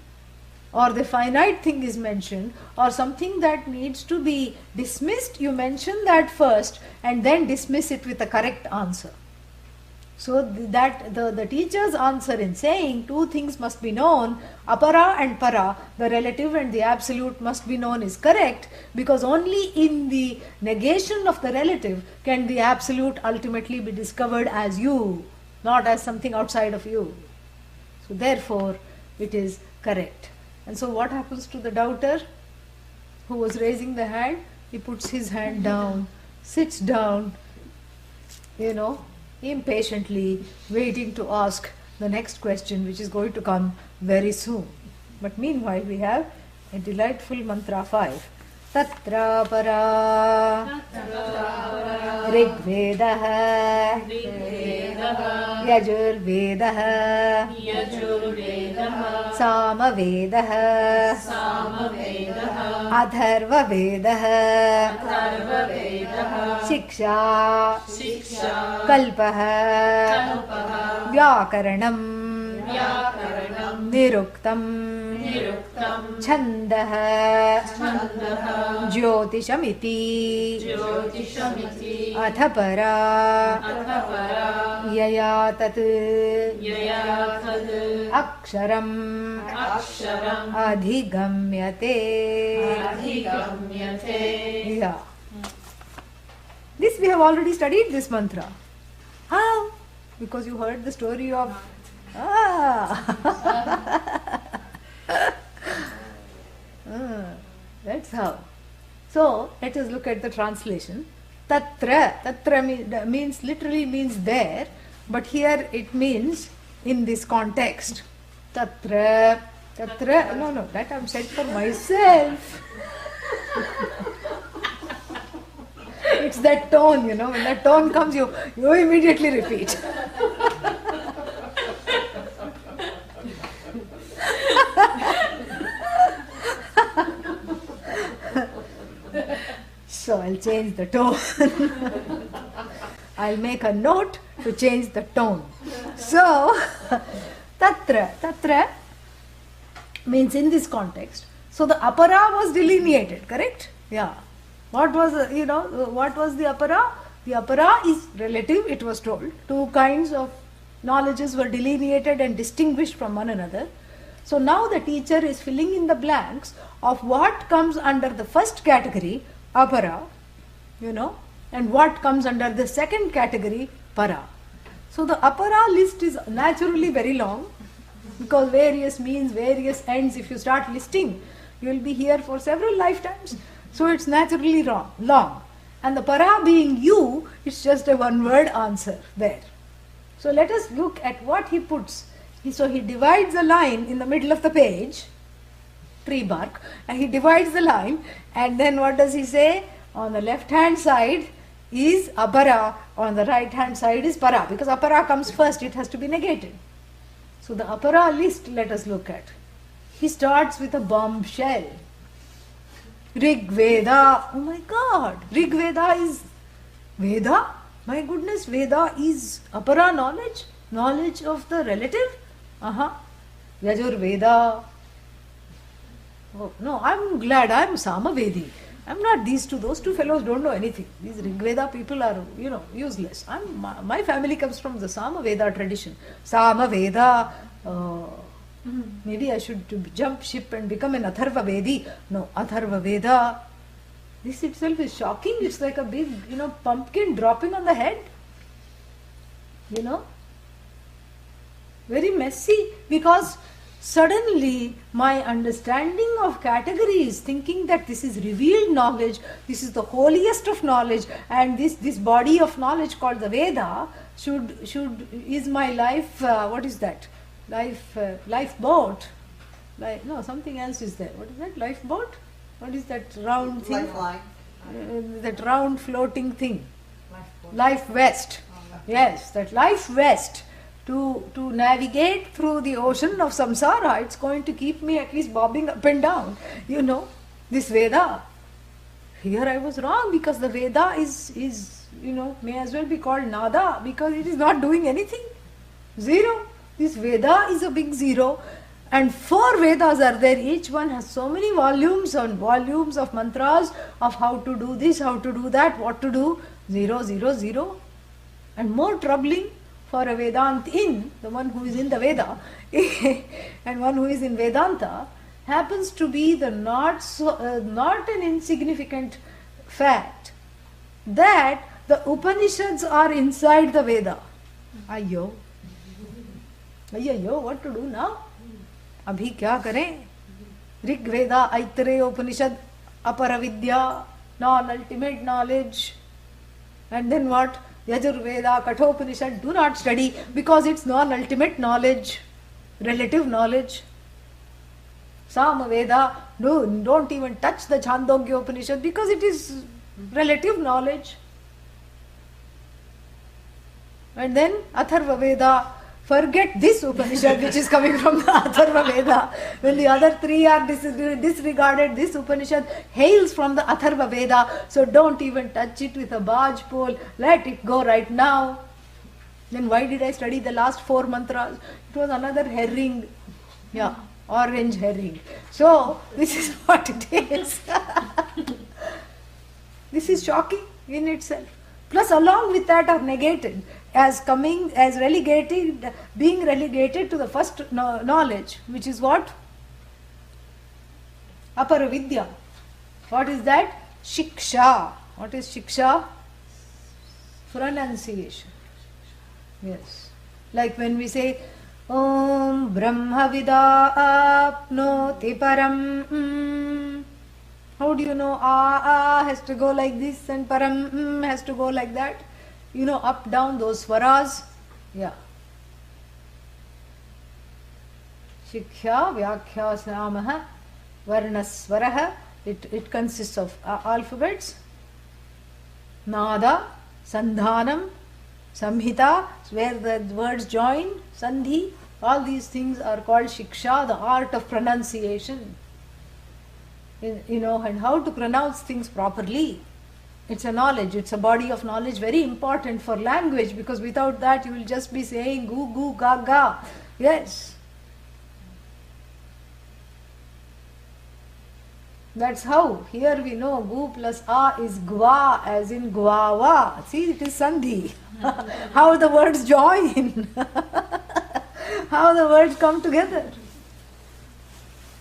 [SPEAKER 1] or the finite thing is mentioned, or something that needs to be dismissed, you mention that first and then dismiss it with a correct answer. So that the teacher's answer in saying two things must be known, Apara and Para, the relative and the absolute must be known, is correct, because only in the negation of the relative can the absolute ultimately be discovered as you, not as something outside of you. So therefore it is correct. And so what happens to the doubter who was raising the hand? He puts his hand down, sits down, impatiently waiting to ask the next question, which is going to come very soon. But meanwhile we have a delightful mantra 5. Tatra para Rigvedah Yajurvedah Samavedah Atharvavedah Shiksha Kalpah Vyakaranam Niruktam Chandah Jyotishamiti Athapara Yayatat Aksharam Adhigamyate. Yeah. This we have already studied, this mantra. How? Because you heard the story of that's how. So let us look at the translation. Tatra means literally means there, but here it means in this context. Tatra, no, that I'm said for myself. It's that tone, when that tone comes, you immediately repeat. So I'll change the tone. I'll make a note to change the tone. So, tatra means in this context. So the apara was delineated, correct? Yeah. What was the apara? The apara is relative, it was told. Two kinds of knowledges were delineated and distinguished from one another. So now the teacher is filling in the blanks of what comes under the first category, apara, and what comes under the second category, para. So the apara list is naturally very long, because various means, various ends, if you start listing, you will be here for several lifetimes. So it's naturally long. And the para being you, it's just a one-word answer there. So let us look at what he puts. So he divides a line in the middle of the page, tree bark, and he divides the line, and then what does he say? On the left hand side is apara, on the right hand side is para, because apara comes first, it has to be negated. So the apara list, let us look at. He starts with a bombshell. Rig Veda, oh my God, Rig Veda is Veda? My goodness, Veda is apara knowledge of the relative? Yajur Veda. Oh, no, I'm glad I'm Samavedi. I'm not these two. Those two fellows don't know anything. These Rigveda people are, useless. My family comes from the Samaveda tradition. Samaveda. Maybe I should jump ship and become an Atharvavedi. No, Atharvaveda. This itself is shocking. It's like a big, pumpkin dropping on the head. Very messy, because suddenly my understanding of categories, thinking that this is revealed knowledge, this is the holiest of knowledge, and this body of knowledge called the Veda is my life, what is that? Lifeboat. Something else is there. What is that? Lifeboat? What is that round thing?
[SPEAKER 3] Lifeline.
[SPEAKER 1] That round floating thing. Life vest. Yes, that life vest. To navigate through the ocean of samsara, it's going to keep me at least bobbing up and down. This Veda. Here I was wrong, because the Veda is may as well be called nada, because it is not doing anything. Zero. This Veda is a big zero. And 4 Vedas are there. Each one has so many volumes and volumes of mantras of how to do this, how to do that, what to do. 0, 0, 0. And more troubling for a Vedantin, the one who is in the Veda, and one who is in Vedanta, happens to be the not an insignificant fact that the Upanishads are inside the Veda. Ayyo, what to do now? Abhi kya kare? Rig Veda, Aitareya Upanishad, Apara Vidya, non-ultimate knowledge. And then what? Yajurveda, Kathopanishad, do not study, because it's non-ultimate knowledge, relative knowledge. Samaveda, no, don't even touch the Chandogya Upanishad, because it is relative knowledge. And then Atharvaveda, forget this Upanishad which is coming from the Atharvaveda. When the other 3 are disregarded, this Upanishad hails from the Atharvaveda. So don't even touch it with a barge pole. Let it go right now. Then why did I study the last 4 mantras? It was another herring. Yeah, orange herring. So this is what it is. This is shocking in itself. Plus along with that are negated as being relegated to the first knowledge, which is what? Apara Vidya. What is that? Shiksha. What is Shiksha? Pronunciation. Yes. Like when we say Om Brahma Vida Apnoti Param. How do you know ah has to go like this and param has to go like that? You know, up, down, those swaras. Yeah. Shikhya, Vyakhya, Snamaha, Varnaswaraha. It consists of alphabets. Nada, Sandhanam, Samhita, where the words join, Sandhi. All these things are called Shiksha, the art of pronunciation. You know, and how to pronounce things properly. It's a knowledge, it's a body of knowledge, very important for language, because without that you will just be saying goo goo ga ga. Yes. That's how. Here we know gu plus a is gwa, as in guava. See, it is sandhi. How the words join. How the words come together.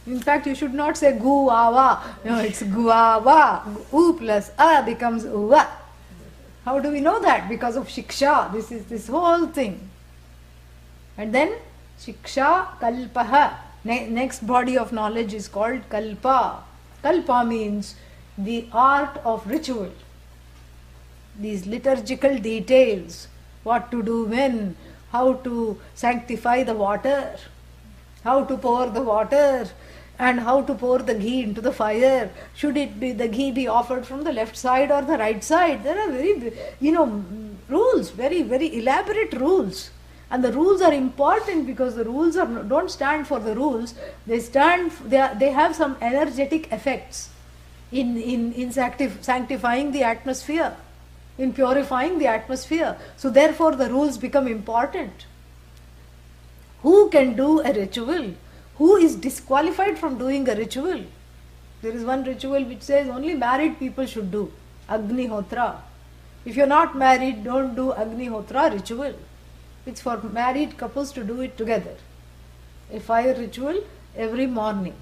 [SPEAKER 1] In fact, you should not say guava. No, it's guava. U plus a becomes uva. How do we know that? Because of shiksha. This is this whole thing. And then shiksha kalpaha. Next body of knowledge is called kalpa. Kalpa means the art of ritual. These liturgical details. What to do when. How to sanctify the water. How to pour the water. And how to pour the ghee into the fire. Should it be the ghee be offered from the left side or the right side? There are very, rules, very, very elaborate rules. And the rules are important because the rules don't stand for the rules. They have some energetic effects in sanctifying the atmosphere, in purifying the atmosphere. So therefore the rules become important. Who can do a ritual? Who is disqualified from doing a ritual? There is one ritual which says only married people should do. Agnihotra. If you are not married, don't do Agnihotra ritual. It's for married couples to do it together. A fire ritual every morning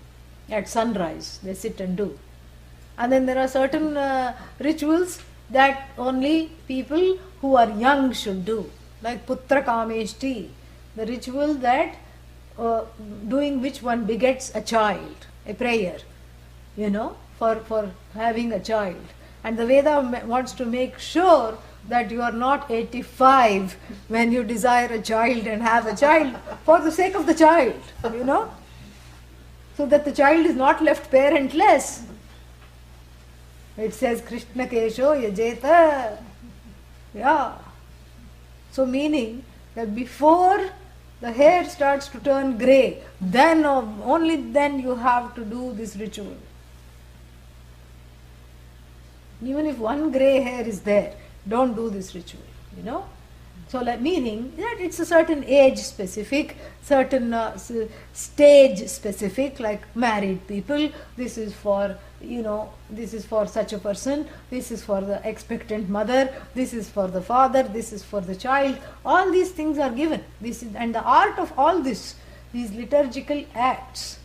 [SPEAKER 1] at sunrise. They sit and do. And then there are certain rituals that only people who are young should do. Like Putra Kameshti. The ritual that doing which one begets a child, a prayer, for having a child. And the Veda wants to make sure that you are not 85 when you desire a child and have a child for the sake of the child, so that the child is not left parentless. It says Krishna Kesho Yajeta. Yeah. So meaning that before the hair starts to turn grey, then only then you have to do this ritual. Even if one grey hair is there, don't do this ritual, So meaning that it's a certain age specific, certain stage specific, like married people, this is for, this is for such a person, this is for the expectant mother, this is for the father, this is for the child. All these things are given. And the art of all this, these liturgical acts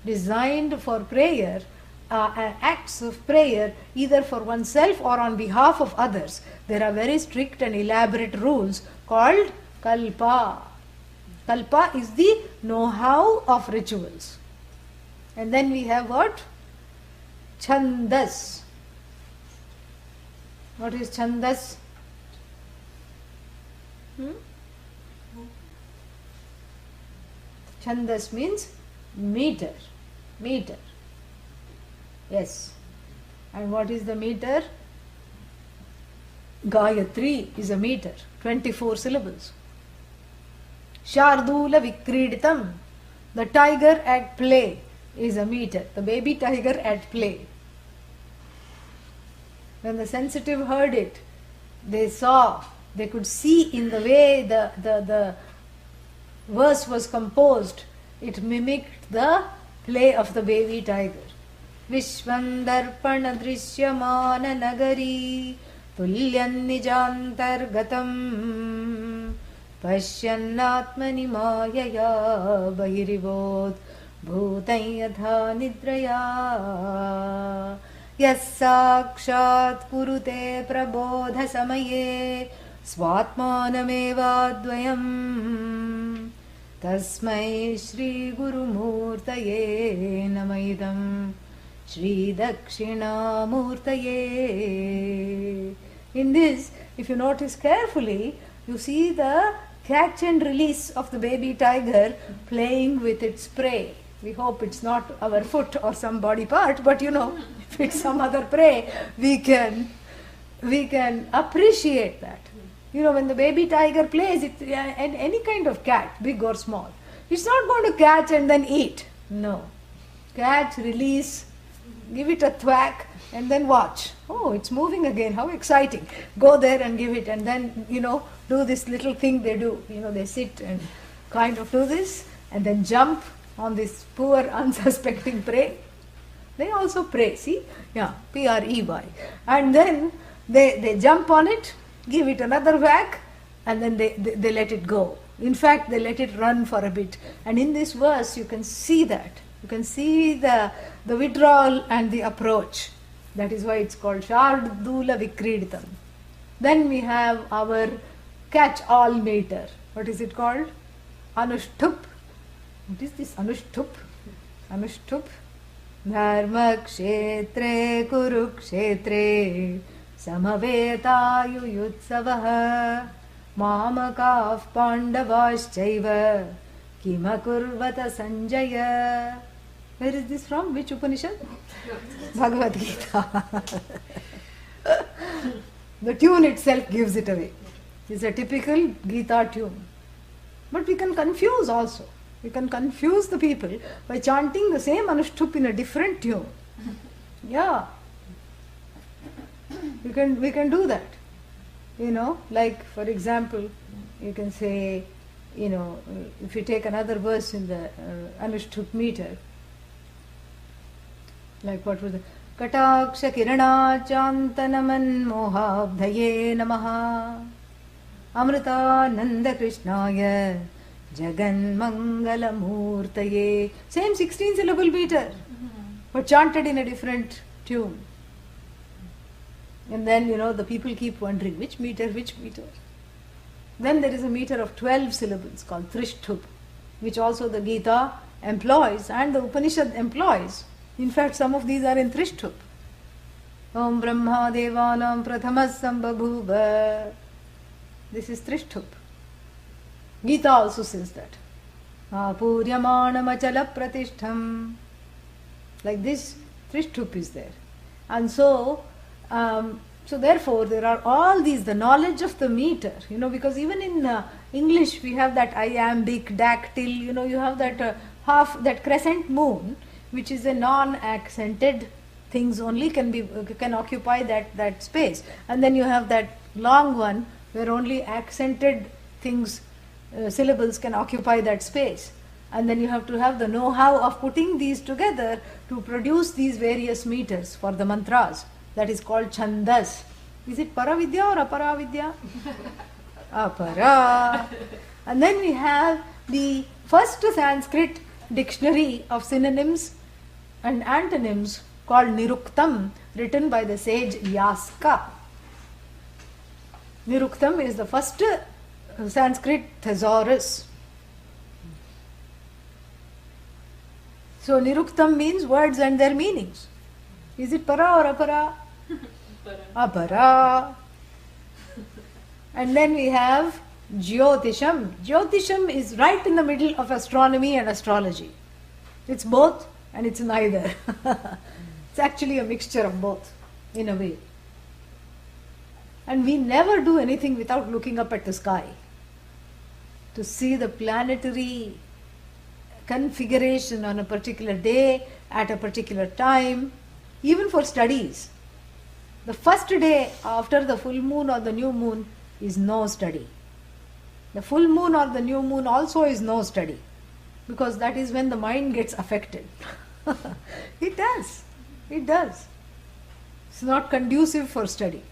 [SPEAKER 1] designed for prayer, acts of prayer either for oneself or on behalf of others. There are very strict and elaborate rules called kalpa. Kalpa is the know-how of rituals. And then we have what? Chandas. What is chandas? Chandas means meter. Meter. Yes. And what is the meter? Gayatri is a meter. 24 syllables. Shardula Vikriditam. The tiger at play is a meter. The baby tiger at play. When the sensitive heard it, they could see in the way the verse was composed, it mimicked the play of the baby tiger. Vishwandarpana drishyamana nagari tulyan nijantargatam pashyannatmani mayaya bahirivod bhutai yatha nidraya yas sakshat kurute prabodha samaye svatmanamevadvayam tasmai shri guru murtaye namaidam Shri Dakshina Murtaye. In this, if you notice carefully, you see the catch and release of the baby tiger playing with its prey. We hope it's not our foot or some body part, but if it's some other prey, we can appreciate that. When the baby tiger plays, and any kind of cat, big or small, it's not going to catch and then eat. No. Catch, release, give it a thwack, and then watch. Oh, it's moving again. How exciting. Go there and give it, and then, do this little thing they do. They sit and kind of do this, and then jump on this poor, unsuspecting prey. They also pray, see? Yeah, P-R-E-Y. And then they jump on it, give it another whack, and then they let it go. In fact, they let it run for a bit. And in this verse, you can see that. You can see the withdrawal and the approach. That is why it's called Shardula Vikriditam. Then we have our catch-all mater. What is it called? Anushtup. What is this Anushtup? Anushtup. Dharma kshetre kurukshetre samavetaayuyutsavah mamakav pandavaschaiva kimakurvata sanjaya. Where is this from? Which Upanishad? Bhagavad Gita. The tune itself gives it away. It's a typical Gita tune. But we can confuse also. We can confuse the people by chanting the same Anushtup in a different tune. Yeah. We can do that. Like for example, you can say, if you take another verse in the Anushtup meter, like what was it? Kataksha kirana chantanaman mohabdhaye namaha amrita nanda krishnaya jagan mangala murtaye. Same 16 syllable meter, but chanted in a different tune. And then, the people keep wondering, which meter? Then there is a meter of 12 syllables called Trishtup, which also the Gita employs and the Upanishad employs. In fact, some of these are in Trishtup. Om Brahma Devanam Prathamas Sambhabhuva. This is Trishtup. Gita also says that. Apuryamanam achala pratishtham. Like this, Trishtup is there. And so therefore there are all these, the knowledge of the meter, because even in English we have that iambic, dactyl, you have that that crescent moon, which is a non-accented things only can occupy that space. And then you have that long one where only accented things, syllables can occupy that space. And then you have to have the know-how of putting these together to produce these various meters for the mantras. That is called Chandas. Is it Paravidya or Aparavidya? Apara. And then we have the first Sanskrit dictionary of synonyms and antonyms called Niruktam, written by the sage Yaska. Niruktam is the first Sanskrit thesaurus. So Niruktam means words and their meanings. Is it para or apara? Apara. And then we have Jyotisham. Jyotisham is right in the middle of astronomy and astrology. It's both and it's neither. It's actually a mixture of both, in a way. And we never do anything without looking up at the sky to see the planetary configuration on a particular day, at a particular time, even for studies. The first day after the full moon or the new moon is no study. The full moon or the new moon also is no study, because that is when the mind gets affected. It does. It does. It's not conducive for study.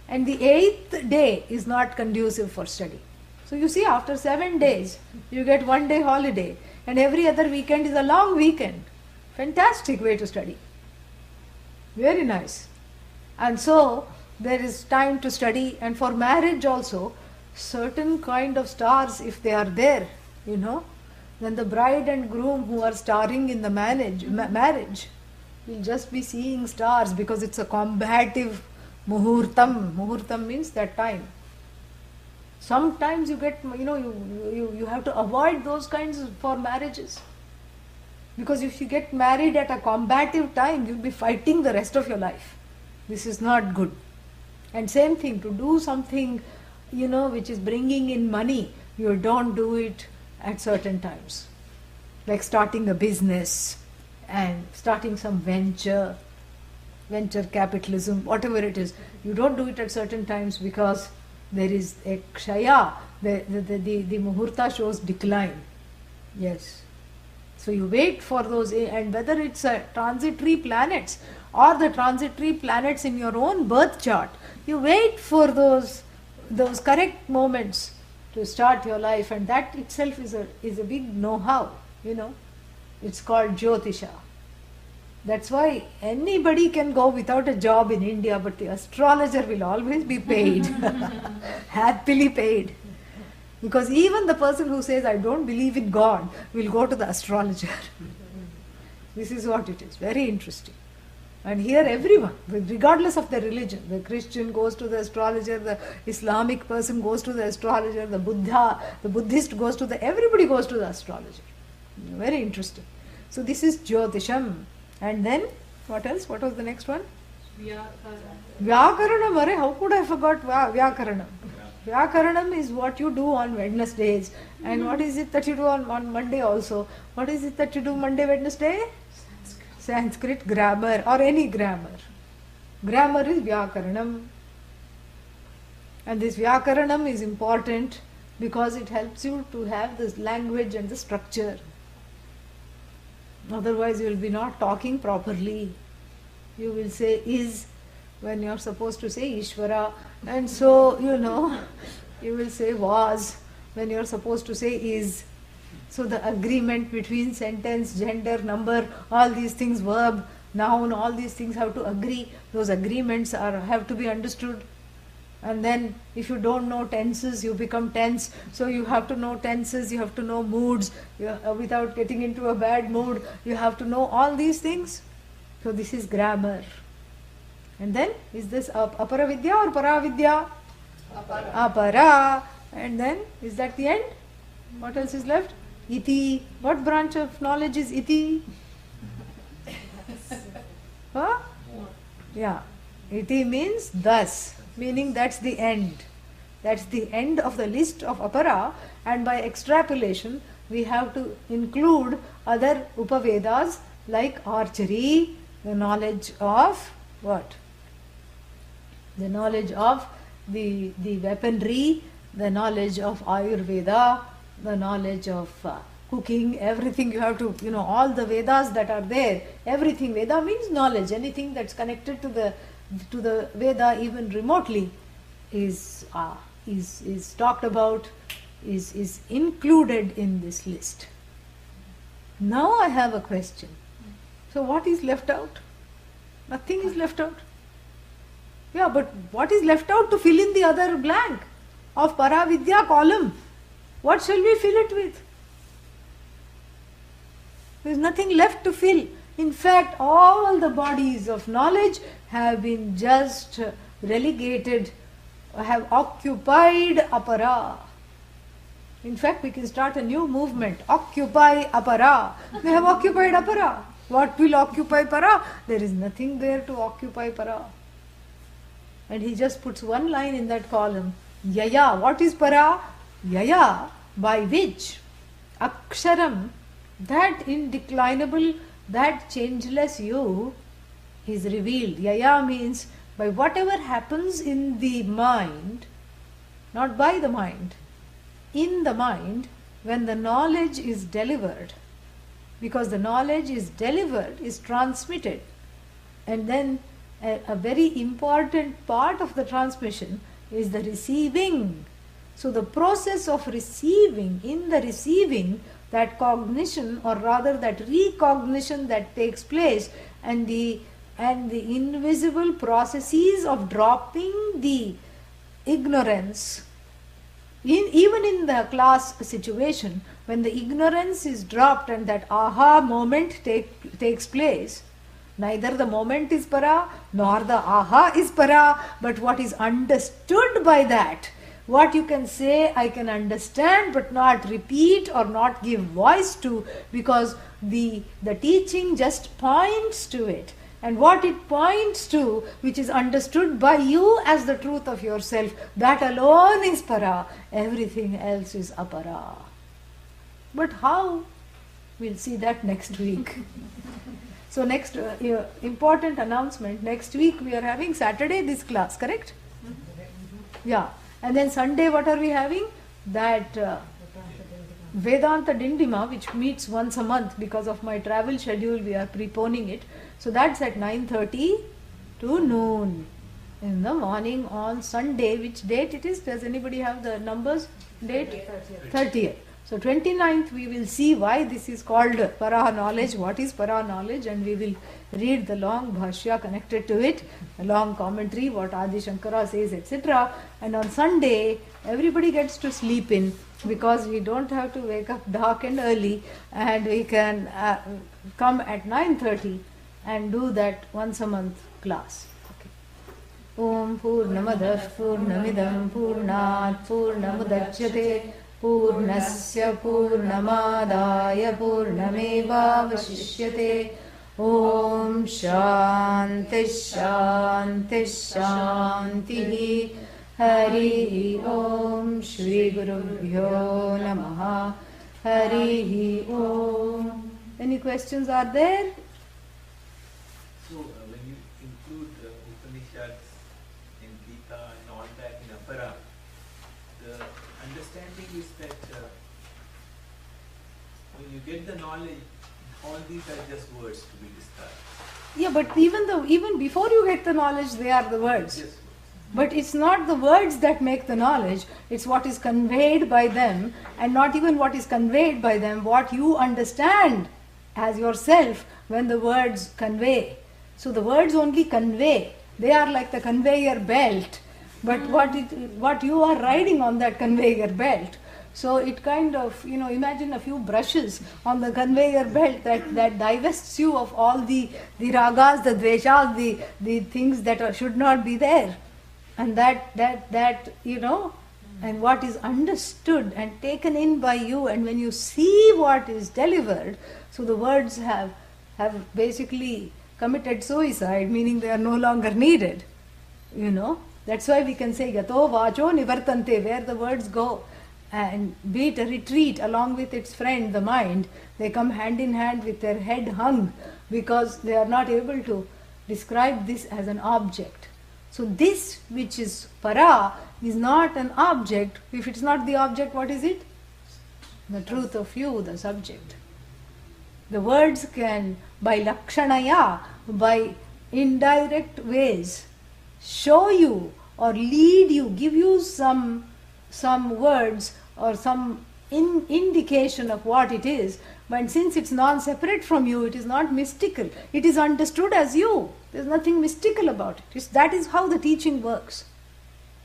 [SPEAKER 1] And the 8th day is not conducive for study. So you see, after 7 days, you get 1 day holiday, and every other weekend is a long weekend. Fantastic way to study. Very nice. And so there is time to study, and for marriage also, certain kind of stars, if they are there, then the bride and groom who are starring in the marriage, You'll just be seeing stars because it's a combative muhurtam. Muhurtam means that time. Sometimes you get, you have to avoid those kinds for marriages. Because if you get married at a combative time, you'll be fighting the rest of your life. This is not good. And same thing, to do something, which is bringing in money, you don't do it at certain times. Like starting a business and starting some venture capitalism, whatever it is. You don't do it at certain times because there is a kshaya, the muhurta shows decline. Yes. So you wait for those, and whether it's a transitory planets or the transitory planets in your own birth chart, you wait for those correct moments to start your life, and that itself is a big know-how, It's called Jyotisha. That's why anybody can go without a job in India, but the astrologer will always be paid, happily paid. Because even the person who says, I don't believe in God, will go to the astrologer. This is what it is. Very interesting. And here everyone, regardless of their religion, the Christian goes to the astrologer, the Islamic person goes to the astrologer, the Buddhist goes to everybody goes to the astrologer. Very interesting. So this is Jyotisham. And then, what else? What was the next one? Vyakaranam. How could I forgot Vyakaranam? Vyakaranam is what you do on Wednesdays. And what is it that you do on Monday also? What is it that you do Monday, Wednesday? Sanskrit grammar or any grammar. Grammar is Vyakaranam. And this Vyakaranam is important because it helps you to have this language and the structure. Otherwise you will be not talking properly. You will say is when you are supposed to say Ishvara, and so you will say was when you are supposed to say is. So the agreement between sentence, gender, number, all these things, verb, noun, all these things have to agree. Those agreements have to be understood. And then if you don't know tenses, you become tense. So you have to know tenses, you have to know moods. Without getting into a bad mood, you have to know all these things. So this is grammar. And then, is this Apara Vidya or Para Vidya?
[SPEAKER 2] Apara.
[SPEAKER 1] Apara. And then, is that the end? What else is left? Iti. What branch of knowledge is Iti? Huh? Yeah. Iti means thus. Meaning that's the end. That's the end of the list of Apara, and by extrapolation we have to include other Upavedas like archery, the knowledge of what? The knowledge of the weaponry, the knowledge of Ayurveda, the knowledge of cooking, everything you have to, all the Vedas that are there, everything. Veda means knowledge, anything that's connected to the Veda even remotely is talked about, is included in this list. Now I have a question. So what is left out? Nothing is left out. Yeah, but what is left out to fill in the other blank of Paravidya column? What shall we fill it with? There is nothing left to fill. In fact, all the bodies of knowledge have been just relegated, have occupied Apara. In fact, we can start a new movement, Occupy Apara. We have occupied Apara. What will occupy Para? There is nothing there to occupy Para. And he just puts one line in that column. Yaya. What is Para? Yaya, by which Aksharam, that indeclinable, that changeless you, is revealed. Yaya means by whatever happens in the mind, not by the mind, in the mind, when the knowledge is delivered. Because the knowledge is delivered, is transmitted. And then a very important part of the transmission is the receiving. So the process of receiving, in the receiving, that cognition, or rather that recognition that takes place, and the invisible processes of dropping the ignorance, even in the class situation, when the ignorance is dropped and that aha moment takes place, Neither the moment is para, nor the aha is para, but what is understood by that. What you can say, I can understand, but not repeat or not give voice to, because the teaching just points to it. And what it points to, which is understood by you as the truth of yourself, that alone is para. Everything else is apara. But how? We'll see that next week. So next important announcement, next week we are having Saturday this class, correct? Yeah. And then Sunday what are we having? That Vedanta Dindima, which meets once a month. Because of my travel schedule we are preponing it. So that's at 9:30 to noon in the morning on Sunday. Which date it is? Does anybody have the numbers? Date? 30th. So 29th we will see why this is called para knowledge, what is para knowledge, and we will read the long bhashya connected to it, the long commentary, what Adi Shankara says, etc. And on Sunday everybody gets to sleep in, because we don't have to wake up dark and early, and we can come at 9:30 and do that once a month class. Okay. Om Purnamadah Purnamidam Purnat Purnamudachyate Purnasya Purnamadaya Purnamevavashishyate. Om Shanti Shanti Shanti. Hari Om. Shri Gurubhyo Namaha. Hari Om. Any questions are there?
[SPEAKER 3] So when you include Upanishads in Gita and all that in Apara, the understanding is that when you get the knowledge, all these are just words to be discussed.
[SPEAKER 1] Yeah, but even before you get the knowledge, they are the words.
[SPEAKER 3] Yes.
[SPEAKER 1] But it's not the words that make the knowledge, it's what is conveyed by them, and not even what is conveyed by them, what you understand as yourself when the words convey. So the words only convey. They are like the conveyor belt. But what you are riding on that conveyor belt. So it kind of, imagine a few brushes on the conveyor belt that divests you of all the ragas, the dveshas, the things that should not be there. And that and what is understood and taken in by you, and when you see what is delivered, so the words have basically committed suicide, meaning they are no longer needed. That's why we can say yato vacho nivartante, where the words go, and be it a retreat along with its friend the mind, they come hand in hand with their head hung, because they are not able to describe this as an object. So this which is para is not an object. If it's not the object, what is it? The truth of you, the subject. The words can, by lakshanaya, by indirect ways, show you or lead you, give you some words or some indication of what it is. But since it's non-separate from you, it is not mystical. It is understood as you. There's nothing mystical about it. That is how the teaching works.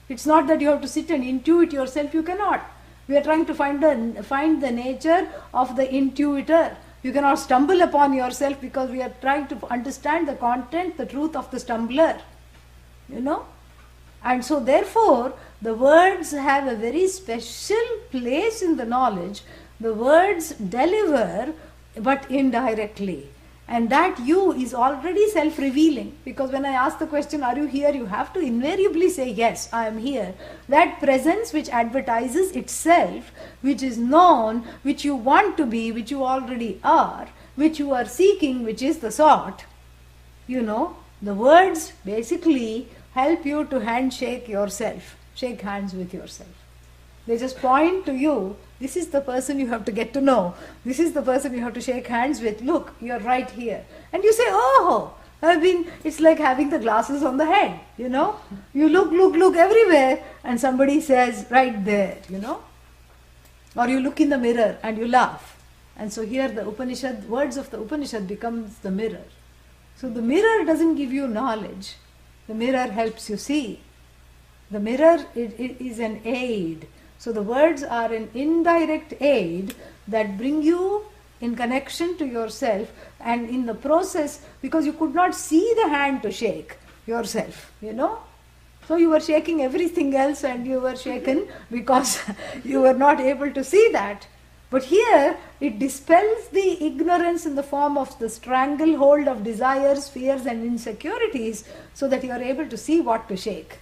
[SPEAKER 1] It's not that you have to sit and intuit yourself. You cannot. We are trying to find the nature of the intuitor. You cannot stumble upon yourself, because we are trying to understand the content, the truth of the stumbler. And so therefore, the words have a very special place in the knowledge. The words deliver, but indirectly. And that you is already self-revealing. Because when I ask the question, are you here? You have to invariably say, yes, I am here. That presence which advertises itself, which is known, which you want to be, which you already are, which you are seeking, which is the sought. The words basically help you to handshake yourself. Shake hands with yourself. They just point to you. This is the person you have to get to know. This is the person you have to shake hands with. Look, you're right here. And you say, oh, it's like having the glasses on the head, You look everywhere, and somebody says, right there, Or you look in the mirror and you laugh. And so here the Upanishad, words of the Upanishad becomes the mirror. So the mirror doesn't give you knowledge. The mirror helps you see. The mirror is an aid. So the words are an indirect aid that bring you in connection to yourself, and in the process, because you could not see the hand to shake yourself, So you were shaking everything else and you were shaken because you were not able to see that. But here it dispels the ignorance in the form of the stranglehold of desires, fears and insecurities, so that you are able to see what to shake.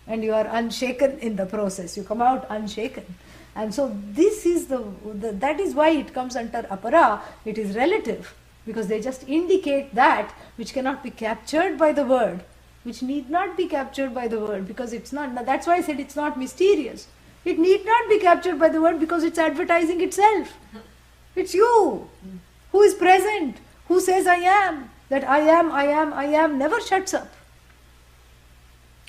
[SPEAKER 1] And you are unshaken in the process. You come out unshaken. And so this is that is why it comes under apara. It is relative, because they just indicate that which cannot be captured by the word, which need not be captured by the word, because it's not. That's why I said it's not mysterious. It need not be captured by the word because it's advertising itself. It's you who is present, who says I am. That I am never shuts up.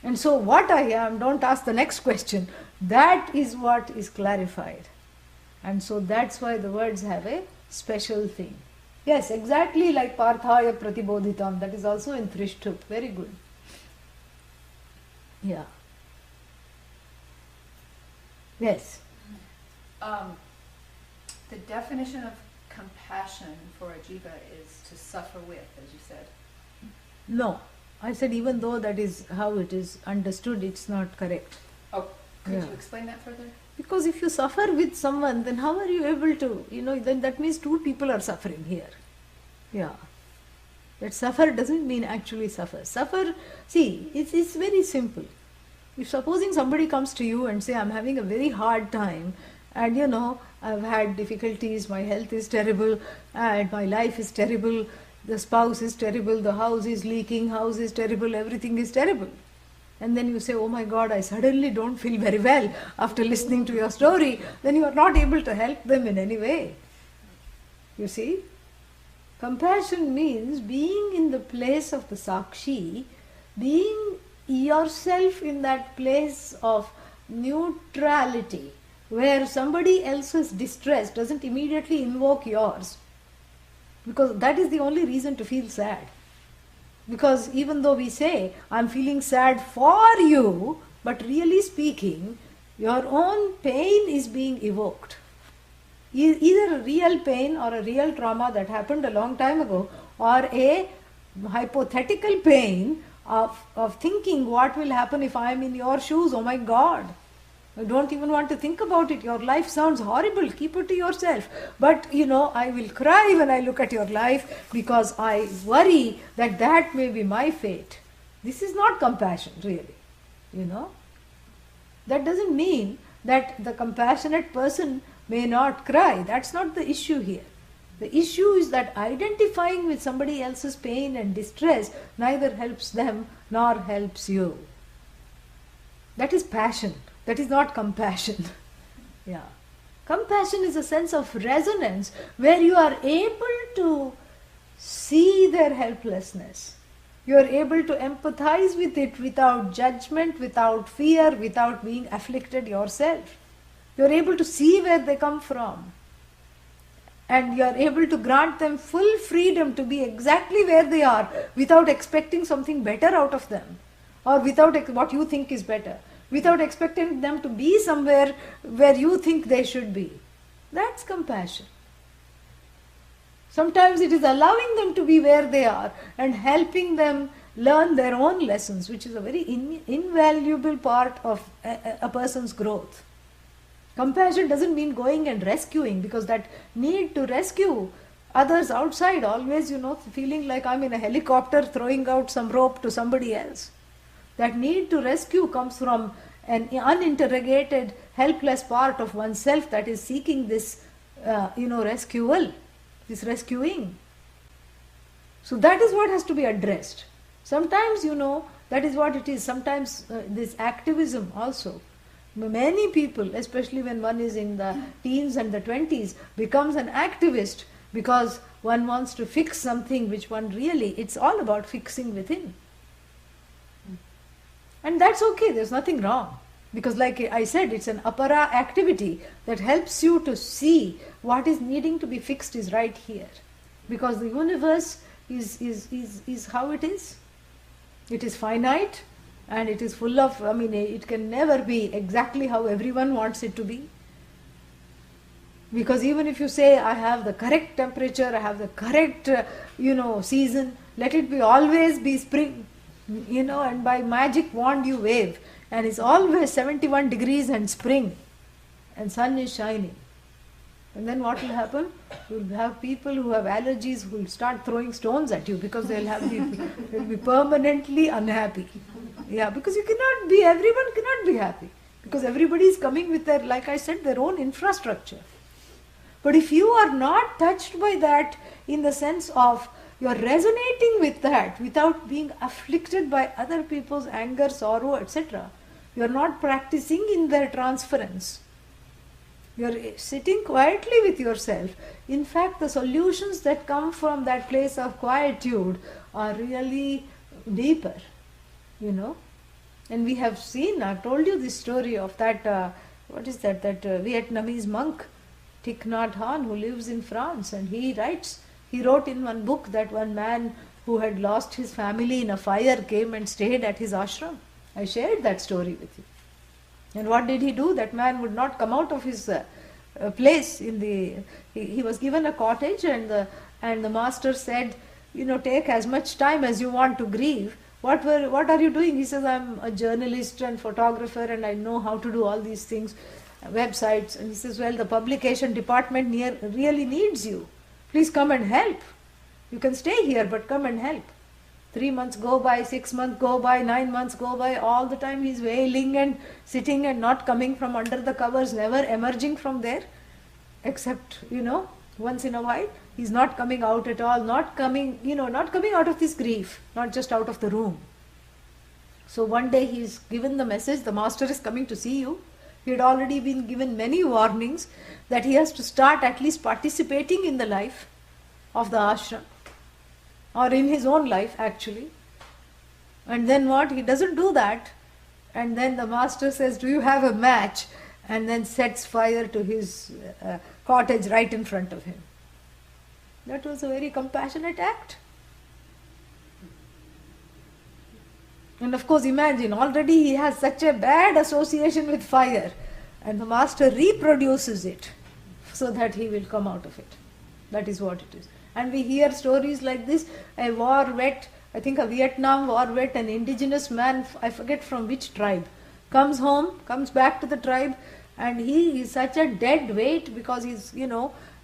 [SPEAKER 1] And so what I am, don't ask the next question. That is what is clarified. And so that's why the words have a special thing. Yes, exactly like Parthaya Pratibodhitam. That is also in Trishtup. Very good. Yeah. Yes.
[SPEAKER 4] The definition of compassion for a jiva is to suffer with, as you said.
[SPEAKER 1] No. I said even though that is how it is understood, it's not correct.
[SPEAKER 4] Oh, could
[SPEAKER 1] Yeah.
[SPEAKER 4] you explain that further?
[SPEAKER 1] Because if you suffer with someone, then how are you able to, then that means two people are suffering here. Yeah. That suffer doesn't mean actually suffer. Suffer, see, it's very simple. If supposing somebody comes to you and say, I'm having a very hard time, and I've had difficulties, my health is terrible, and my life is terrible, the spouse is terrible, the house is leaking, house is terrible, everything is terrible. And then you say, oh my God, I suddenly don't feel very well after listening to your story, then you are not able to help them in any way. You see? Compassion means being in the place of the Sakshi, being yourself in that place of neutrality, where somebody else's distress doesn't immediately invoke yours. Because that is the only reason to feel sad. Because even though we say, I'm feeling sad for you, but really speaking, your own pain is being evoked. Either a real pain or a real trauma that happened a long time ago, or a hypothetical pain of thinking what will happen if I am in your shoes. Oh my God, I don't even want to think about it. Your life sounds horrible. Keep it to yourself. But I will cry when I look at your life because I worry that may be my fate. This is not compassion, really. That doesn't mean that the compassionate person may not cry. That's not the issue here. The issue is that identifying with somebody else's pain and distress neither helps them nor helps you. That is passion. That is not compassion. Yeah. Compassion is a sense of resonance where you are able to see their helplessness. You are able to empathize with it without judgment, without fear, without being afflicted yourself. You are able to see where they come from. And you are able to grant them full freedom to be exactly where they are without expecting something better out of them, or without what you think is better, without expecting them to be somewhere where you think they should be. That's compassion. Sometimes it is allowing them to be where they are and helping them learn their own lessons, which is a very invaluable part of a person's growth. Compassion doesn't mean going and rescuing, because that need to rescue others outside, always, feeling like I'm in a helicopter throwing out some rope to somebody else. That need to rescue comes from an uninterrogated, helpless part of oneself that is seeking this, rescual, this rescuing. So that is what has to be addressed. Sometimes, that is what it is. Sometimes this activism also. Many people, especially when one is in the teens and the 20s, becomes an activist because one wants to fix something which it's all about fixing within. And that's okay, there's nothing wrong. Because like I said, it's an apara activity that helps you to see what is needing to be fixed is right here. Because the universe is how it is. It is finite. And it is full of, it can never be exactly how everyone wants it to be. Because even if you say, I have the correct temperature, I have the correct, season, let it be always be spring, and by magic wand you wave, and it's always 71 degrees and spring, and sun is shining. And then what will happen? You'll have people who have allergies who will start throwing stones at you because they'll be permanently unhappy. Yeah, because everyone cannot be happy. Because everybody is coming with their, like I said, their own infrastructure. But if you are not touched by that in the sense of you are resonating with that without being afflicted by other people's anger, sorrow, etc., you are not practicing in their transference. You are sitting quietly with yourself. In fact, the solutions that come from that place of quietude are really deeper, And we have seen, I've told you this story of that, Vietnamese monk, Thich Nhat Hanh, who lives in France, and he wrote in one book that one man who had lost his family in a fire came and stayed at his ashram. I shared that story with you. And what did he do? That man would not come out of his place. He was given a cottage, and the master said, take as much time as you want to grieve. What are you doing? He says, I'm a journalist and photographer, and I know how to do all these things, websites. And he says, well, the publication department really needs you. Please come and help. You can stay here, but come and help. 3 months go by, 6 months go by, 9 months go by. All the time he's wailing and sitting and not coming from under the covers, never emerging from there, except, once in a while. He's not coming out at all, not coming out of this grief, not just out of the room. So one day he's given the message, the master is coming to see you. He had already been given many warnings that he has to start at least participating in the life of the ashram, or in his own life actually. And then what? He doesn't do that. And then the master says, do you have a match? And then sets fire to his cottage right in front of him. That was a very compassionate act. And of course, imagine, already he has such a bad association with fire, and the master reproduces it so that he will come out of it. That is what it is. And we hear stories like this. A war vet, I think a Vietnam war vet, an indigenous man, I forget from which tribe, comes home, comes back to the tribe, and he is such a dead weight because he's,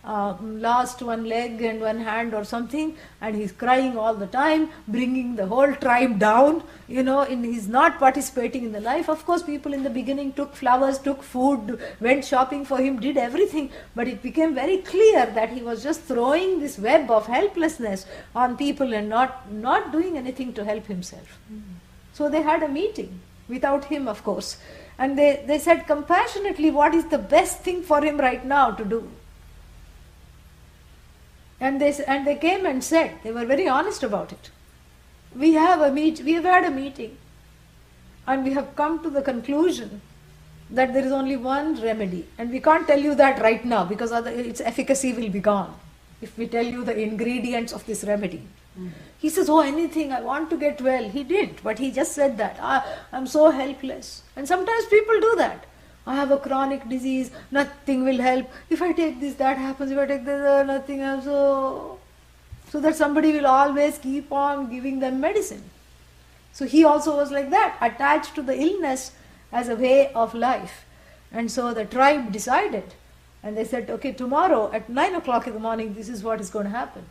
[SPEAKER 1] lost one leg and one hand or something, and he's crying all the time, bringing the whole tribe down, he's not participating in the life. Of course, people in the beginning took flowers, took food, went shopping for him, did everything, but it became very clear that he was just throwing this web of helplessness on people and not doing anything to help himself. So they had a meeting, without him of course, and they said compassionately, what is the best thing for him right now to do? And they came and said, they were very honest about it. We have had a meeting, and we have come to the conclusion that there is only one remedy, and we can't tell you that right now because its efficacy will be gone if we tell you the ingredients of this remedy. He says, anything, I want to get well. He did, but he just said that, I'm so helpless. And sometimes people do that. I have a chronic disease, nothing will help. If I take this, that happens. If I take this, nothing else. So that somebody will always keep on giving them medicine. So he also was like that, attached to the illness as a way of life. And so the tribe decided, and they said, okay, tomorrow at 9 o'clock in the morning, this is what is going to happen.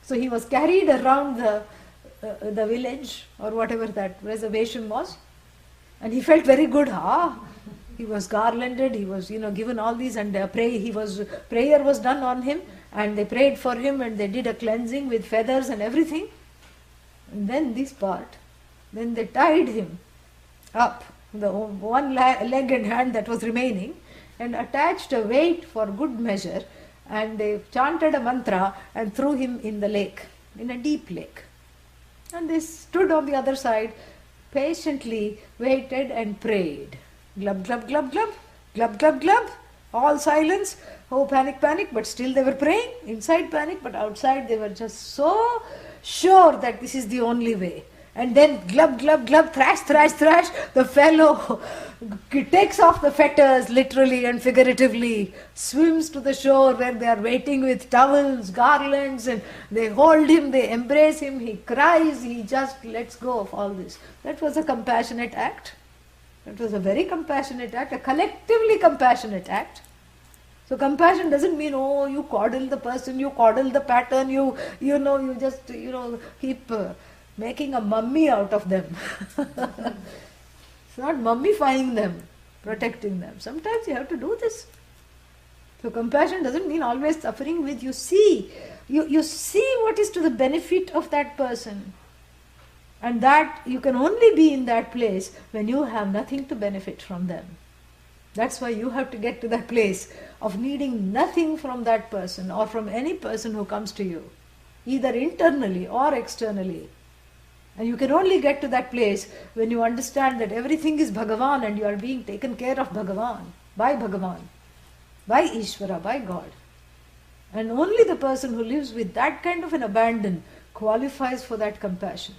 [SPEAKER 1] So he was carried around the village, or whatever that reservation was, and he felt very good. He was garlanded, he was, given all these, and prayer was done on him, and they prayed for him, and they did a cleansing with feathers and everything. And then this part, then they tied him up, the one leg and hand that was remaining, and attached a weight for good measure, and they chanted a mantra and threw him in the lake, in a deep lake. And they stood on the other side, patiently waited and prayed. Glub, glub, glub, glub, glub, glub, glub, all silence. Oh, panic, panic, but still they were praying. Inside panic, but outside they were just so sure that this is the only way. And then glub, glub, glub, thrash, thrash, thrash. The fellow takes off the fetters, literally and figuratively, swims to the shore where they are waiting with towels, garlands, and they hold him, they embrace him, he cries, he just lets go of all this. That was a compassionate act. That was a very compassionate act, a collectively compassionate act. So compassion doesn't mean, oh, you coddle the person, you coddle the pattern, you just keep making a mummy out of them. It's not mummifying them, protecting them. Sometimes you have to do this. So compassion doesn't mean always suffering with. You see what is to the benefit of that person. And that you can only be in that place when you have nothing to benefit from them. That's why you have to get to that place of needing nothing from that person or from any person who comes to you, either internally or externally. And you can only get to that place when you understand that everything is Bhagavan and you are being taken care of Bhagavan, by Ishvara, by God. And only the person who lives with that kind of an abandon qualifies for that compassion.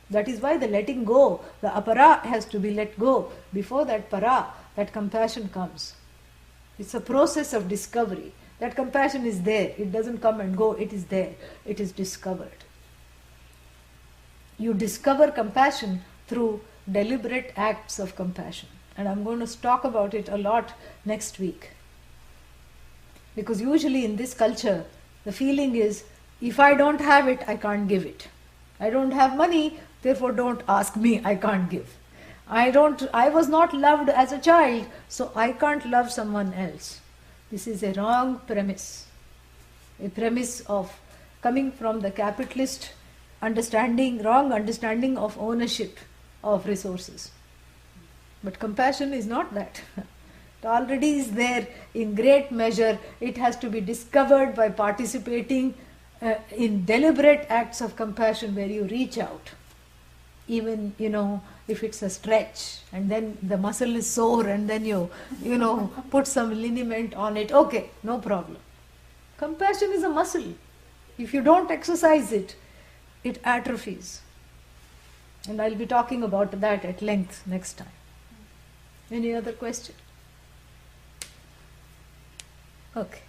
[SPEAKER 1] That is why the letting go, the apara has to be let go. Before that para, that compassion comes. It's a process of discovery. That compassion is there. It doesn't come and go. It is there. It is discovered. You discover compassion through deliberate acts of compassion. And I'm going to talk about it a lot next week. Because usually in this culture, the feeling is, if I don't have it, I can't give it. I don't have money, therefore don't ask me, I can't give. I was not loved as a child, so I can't love someone else. This is a wrong premise. A premise of coming from the capitalist wrong understanding of ownership of resources. But compassion is not that. It already is there in great measure. It has to be discovered by participating in deliberate acts of compassion where you reach out. Even, if it's a stretch and then the muscle is sore and then you put some liniment on it, okay, no problem. Compassion is a muscle. If you don't exercise it, it atrophies. And I'll be talking about that at length next time. Any other question? Okay.